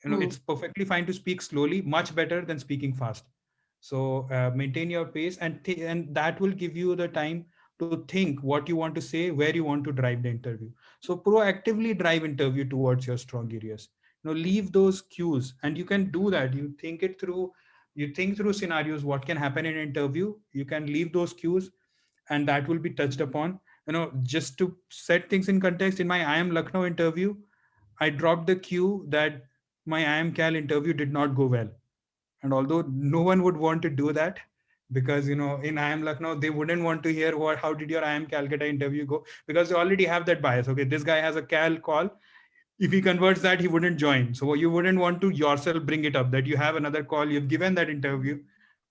it's Hmm. perfectly fine to speak slowly, much better than speaking fast. So maintain your pace, and that will give you the time to think what you want to say, where you want to drive the interview. So proactively drive interview towards your strong areas. Leave those cues, and you can do that. You think it through. You think through scenarios, what can happen in an interview. You can leave those cues, and that will be touched upon. Just to set things in context, in my I am Lucknow interview, I dropped the cue that my I am Cal interview did not go well. And although no one would want to do that, because in I am Lucknow, they wouldn't want to hear how did your I am Calcutta interview go, because they already have that bias. Okay, this guy has a Cal call. If he converts that, he wouldn't join. So you wouldn't want to yourself bring it up that you have another call, you've given that interview.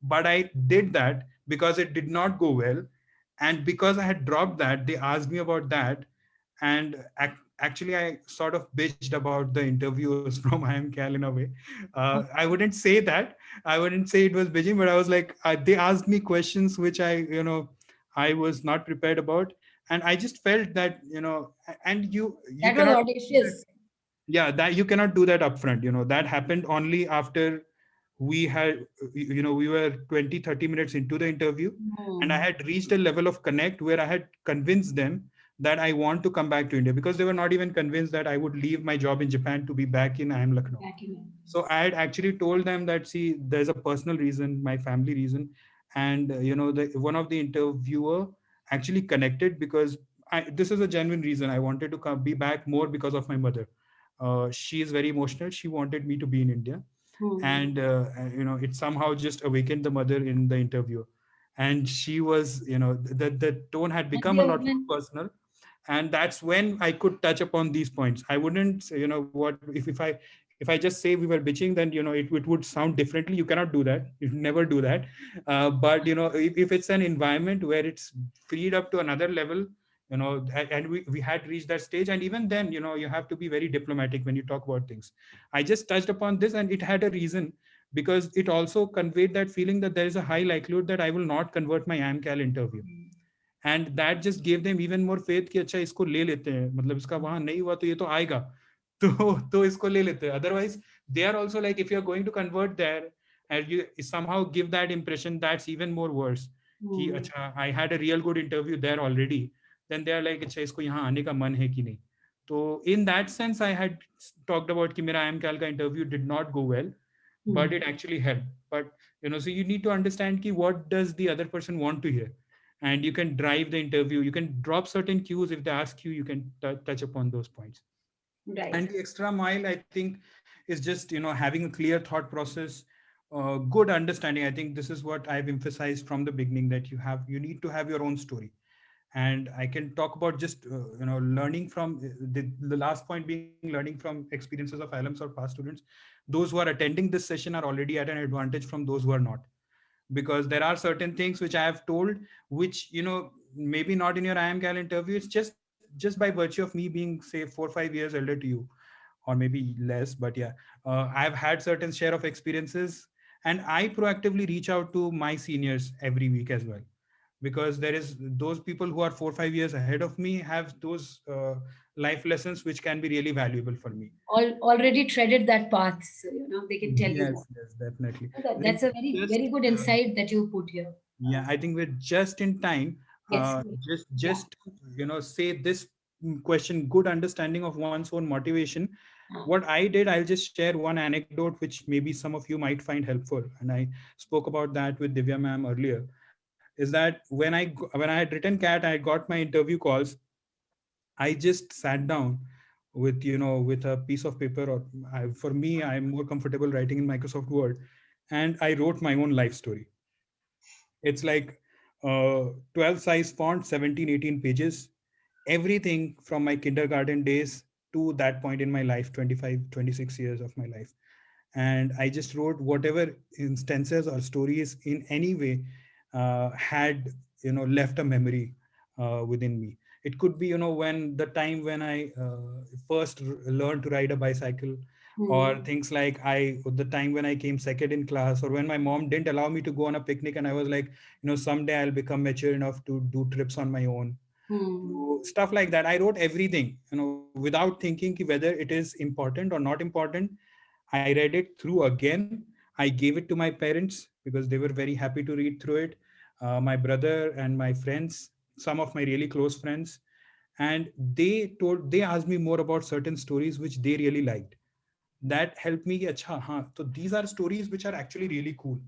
But I did that because it did not go well. And because I had dropped that, they asked me about that. And actually, I sort of bitched about the interviewers from IMCAL in a way. I wouldn't say that. I wouldn't say it was bitching, but I was like, they asked me questions which I was not prepared about. And I just felt that, and you That was cannot, audacious. yeah, that you cannot do that upfront. That happened only after we had, we were 20-30 minutes into the interview, and I Hmm. had reached a level of connect where I had convinced them that I want to come back to India, because they were not even convinced that I would leave my job in Japan to be back in I am Lucknow. Back in. So I had actually told them that, see, there's a personal reason, my family reason. And one of the interviewer actually connected, because this is a genuine reason. I wanted to be back more because of my mother. She is very emotional. She wanted me to be in India. Hmm. And it somehow just awakened the mother in the interview. And she was, the tone had And become the a lot more husband, personal. And that's when I could touch upon these points. I wouldn't say, what if I just say we were bitching, then it would sound differently. You cannot do that. You never do that. But if it's an environment where it's freed up to another level, and we had reached that stage. And even then, you have to be very diplomatic when you talk about things. I just touched upon this, and it had a reason, because it also conveyed that feeling that there is a high likelihood that I will not convert my AMCAL interview. And that just gave them even more faith कि अच्छा इसको ले लेते हैं, मतलब इसका वहां नहीं हुआ तो ये तो आएगा, तो इसको ले लेते हैं. Otherwise they are also like, if you are going to convert there, and you somehow give that impression, that's even more worse. कि Hmm. अच्छा I had a real good interview there already, then they are like अच्छा इसको यहाँ आने का मन है कि नहीं. तो in that sense I had talked about कि मेरा IMCAL का interview did not go well, but Hmm. it actually helped. But so you need to understand ki what does the other person want to hear, and you can drive the interview, you can drop certain cues. If they ask you, you can touch upon those points. Right. And the extra mile, I think, is just having a clear thought process, good understanding. I think this is what I've emphasized from the beginning, that you need to have your own story. And I can talk about just learning from the last point being learning from experiences of alums or past students. Those who are attending this session are already at an advantage from those who are not, because there are certain things which I have told, which maybe not in your IMCAL interview. It's just by virtue of me being, say, 4 or 5 years elder to you, or maybe less. But yeah, I've had certain share of experiences, and I proactively reach out to my seniors every week as well, because there is those people who are 4 or 5 years ahead of me have those life lessons which can be really valuable for me. Already treaded that path, so they can tell you more. Yes, definitely. That's Like a very, just very good insight that you put here. yeah, I think we're just in time. Yes. Just Yeah. just say this question, good understanding of one's own motivation. What I did, I'll just share one anecdote which maybe some of you might find helpful, and I spoke about that with Divya ma'am earlier. Is that when I had written CAT, I got my interview calls. I just sat down with with a piece of paper, or for me, I'm more comfortable writing in Microsoft Word, and I wrote my own life story. It's like 12 size font, 17, 18 pages, everything from my kindergarten days to that point in my life, 25, 26 years of my life. And I just wrote whatever instances or stories in any way had left a memory within me. It could be when the time when I first learned to ride a bicycle, or Hmm. things like the time when I came second in class, or when my mom didn't allow me to go on a picnic and I was like, someday I'll become mature enough to do trips on my own. Hmm. So stuff like that, I wrote everything without thinking whether it is important or not important. I read it through again. I gave it to my parents because they were very happy to read through it. My brother and my friends, some of my really close friends, and they asked me more about certain stories which they really liked. That helped me. Acha, हाँ, so these are stories which are actually really cool,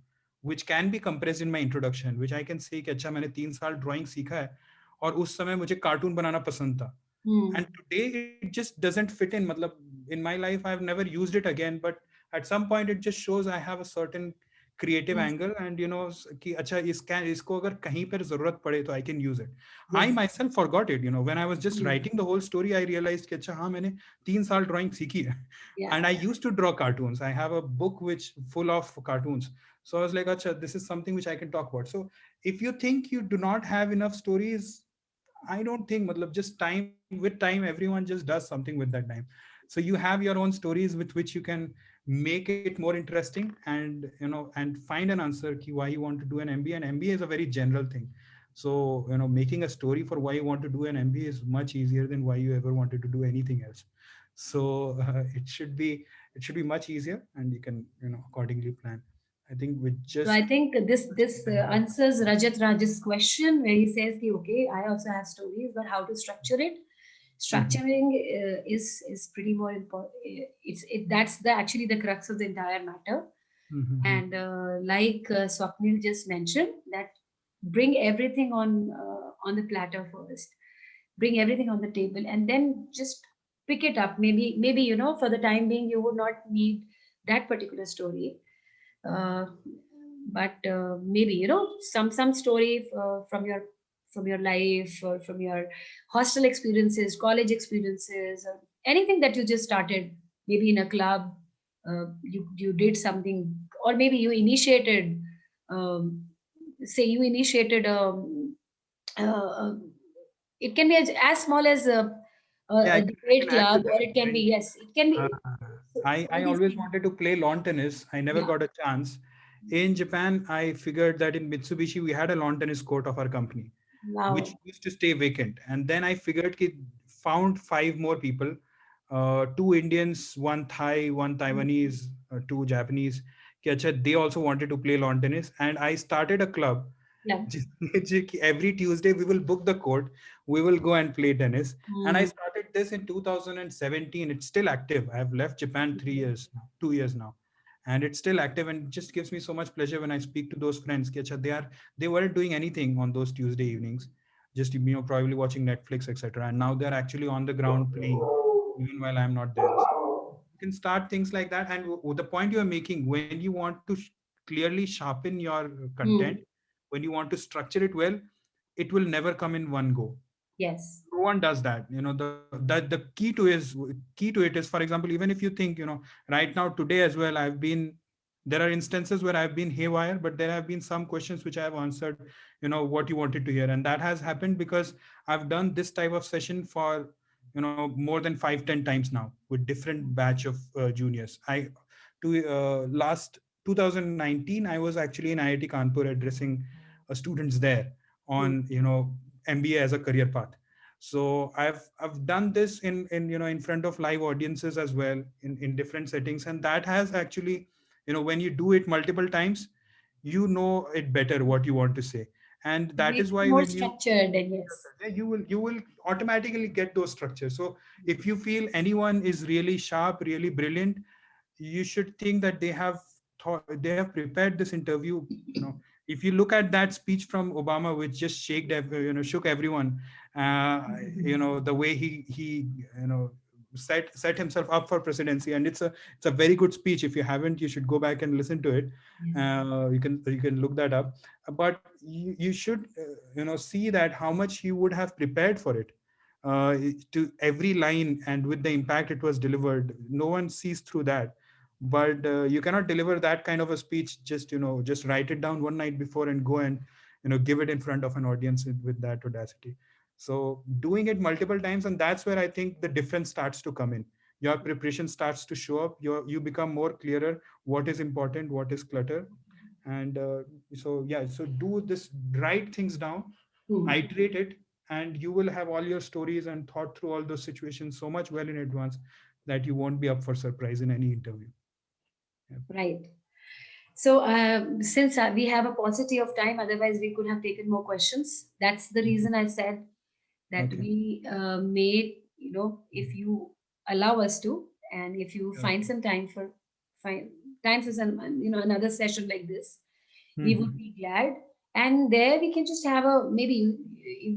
which can be compressed in my introduction, which I can say कि अच्छा मैंने 3 साल drawing सीखा है और उस समय मुझे कार्टून बनाना पसंद था. Hmm. And today it just doesn't fit in. Matlab, in my life I've never used it again, but at some point it just shows I have a certain creative Yes. angle, and कि अच्छा इसको अगर कहीं पर जरूरत पड़े तो I can use it. I Yes. myself forgot it, when I was just Hmm. writing the whole story. I realized कि अच्छा हाँ मैंने 3 साल ड्राइंग सीखी है. Yeah. And I used to draw cartoons. I have a book which full of cartoons. So I was like, अच्छा, this is something which I can talk about. So if you think you do not have enough stories, I don't think, matlab, just time, with time, everyone just does something with that time. So you have your own stories with which you can make it more interesting, and and find an answer ki why you want to do an MBA. And MBA is a very general thing. So making a story for why you want to do an MBA is much easier than why you ever wanted to do anything else. So it should be much easier, and you can accordingly plan. I think with So just I think this answers Rajat Raj's question where he says, कि, okay, I also have stories, but how to structure it? Mhm, Structuring is pretty more important. That's the actually the crux of the entire matter. mhm, And like Swapnil just mentioned, that bring everything on the platter first, bring everything on the table, and then just pick it up. Maybe for the time being you would not need that particular story, uh, but maybe some story from your life, or from your hostel experiences, college experiences, or anything that you just started, maybe in a club, you did something, or maybe you initiated, um, say you initiated uh, it can be as small as yeah, a I debate can add to club, or that. it can be, yes, it can Uh, be. So I all these always things. wanted to play lawn tennis. I never Yeah. got a chance. In Japan, I figured that in Mitsubishi we had a lawn tennis court of our company, which Wow. used to stay vacant. And then I figured ki found five more people, two Indians, one Thai, one Taiwanese, two Japanese. कि अच्छा they also wanted to play lawn tennis, and I started a club. Yeah. Every Tuesday we will book the court, we will go and play tennis. And I Mm. started this in 2017. It's still active. I have left Japan 3 years now, 2 years now, and it's still active, and it just gives me so much pleasure when I speak to those friends कि अच्छा they weren't doing anything on those Tuesday evenings, just probably watching Netflix, etc. And now they're actually on the ground playing even while I'm not there. So you can start things like that. And the point you are making, when you want to clearly sharpen your content, Mm. when you want to structure it well, it will never come in one go. Yes. No one does that. The key to it is, for example, even if you think, right now today as well, there are instances where I've been haywire, but there have been some questions which I have answered, what you wanted to hear. And that has happened because I've done this type of session for, more than 5-10 times now with different batch of juniors. Last 2019, I was actually in IIT Kanpur addressing students there Mm. on, MBA as a career path. So I've done this in in front of live audiences as well, in different settings. And that has actually, when you do it multiple times, you know it better what you want to say. And It that makes is it why more when you, structured, and yes. yeah, you will automatically get those structures. So if you feel anyone is really sharp, really brilliant, you should think that they have prepared this interview. If you look at that speech from Obama, which just shook everyone, the way he set himself up for presidency. And it's a very good speech. If you haven't, you should go back and listen to it. Yes. You can look that up. But you should see that how much he would have prepared for it, to every line, and with the impact it was delivered. No one sees through that. But you cannot deliver that kind of a speech, just write it down one night before and go and give it in front of an audience with that audacity. So doing it multiple times, and that's where I think the difference starts to come in. Your preparation starts to show up. You become more clearer what is important, what is clutter. And so yeah, so do this, write things down, Mm. iterate it, and you will have all your stories and thought through all those situations so much well in advance that you won't be up for surprise in any interview. Yeah. Right. So, since we have a paucity of time, otherwise we could have taken more questions. That's the Mhm. reason I said that Okay. we made, if you allow us to, and if you find Okay. some find time for some, another session like this, we would Mhm. be glad. And there we can just have a maybe,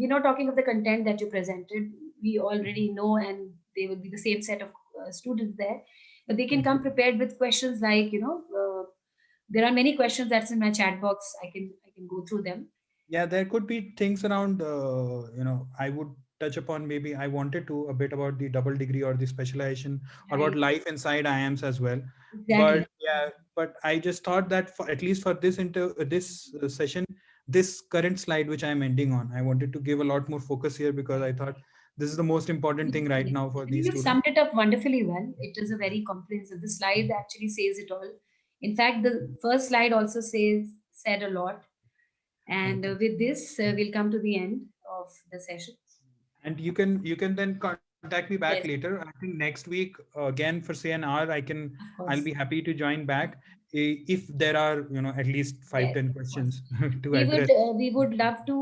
we're not talking of the content that you presented. We already know, and they will be the same set of students there, but they can come Mhm. prepared with questions like, there are many questions that's in my chat box. I can go through them. Yeah, there could be things around, I would touch upon, maybe I wanted to a bit about the double degree or the specialization, or about Right. life inside IIMs as well. Exactly. But yeah, but I just thought that for, at least for this session, this current slide which I'm ending on, I wanted to give a lot more focus here, because I thought this is the most important thing right Yes. now for I think these you've students. summed it up wonderfully well. It is a very comprehensive. The slide actually says it all. In fact, the first slide also said a lot. And Okay. with this, we'll come to the end of the session. And you can then contact me back Yes, later. I think next week, again, for say an hour, of I'll be course. happy to join back, if there are at least five Yes, ten of course. questions to We would address. uh, we would love to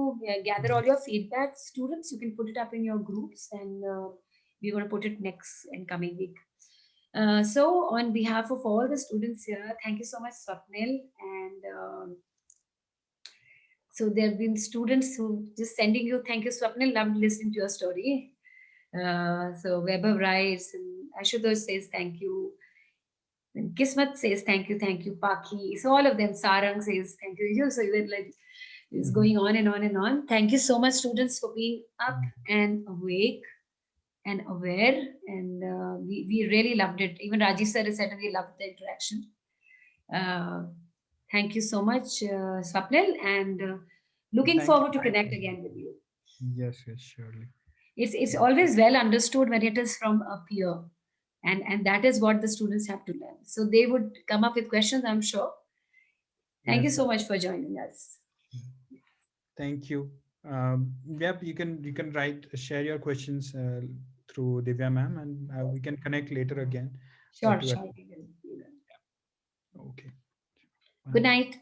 gather all your feedback, students. You can put it up in your groups, and we're going to put it next in coming week. So, on behalf of all the students here, thank you so much, Swapnil. And so, there have been students who just sending you thank you, Swapnil. Loved listening to your story. So, Weber writes, and Ashutosh says thank you. And Kismet says thank you, Paki. So, all of them, Sarang says thank you. So, even like it's Mhm. going on and on and on. Thank you so much, students, for being up and awake and aware. And we really loved it. Even Raji sir has said we loved the interaction. Uh, thank you so much, Swapnil, and looking Thank you. forward to connect again with you. Yes, yes, surely. It's Thank you. always well understood when it is from a peer, and that is what the students have to learn. So they would come up with questions, I'm sure. Thank you Yes, so yes. much for joining us. Thank you. Yep, you can share your questions through Divya ma'am, and we can connect later again Sure, to. sure. We will. Okay. Good night.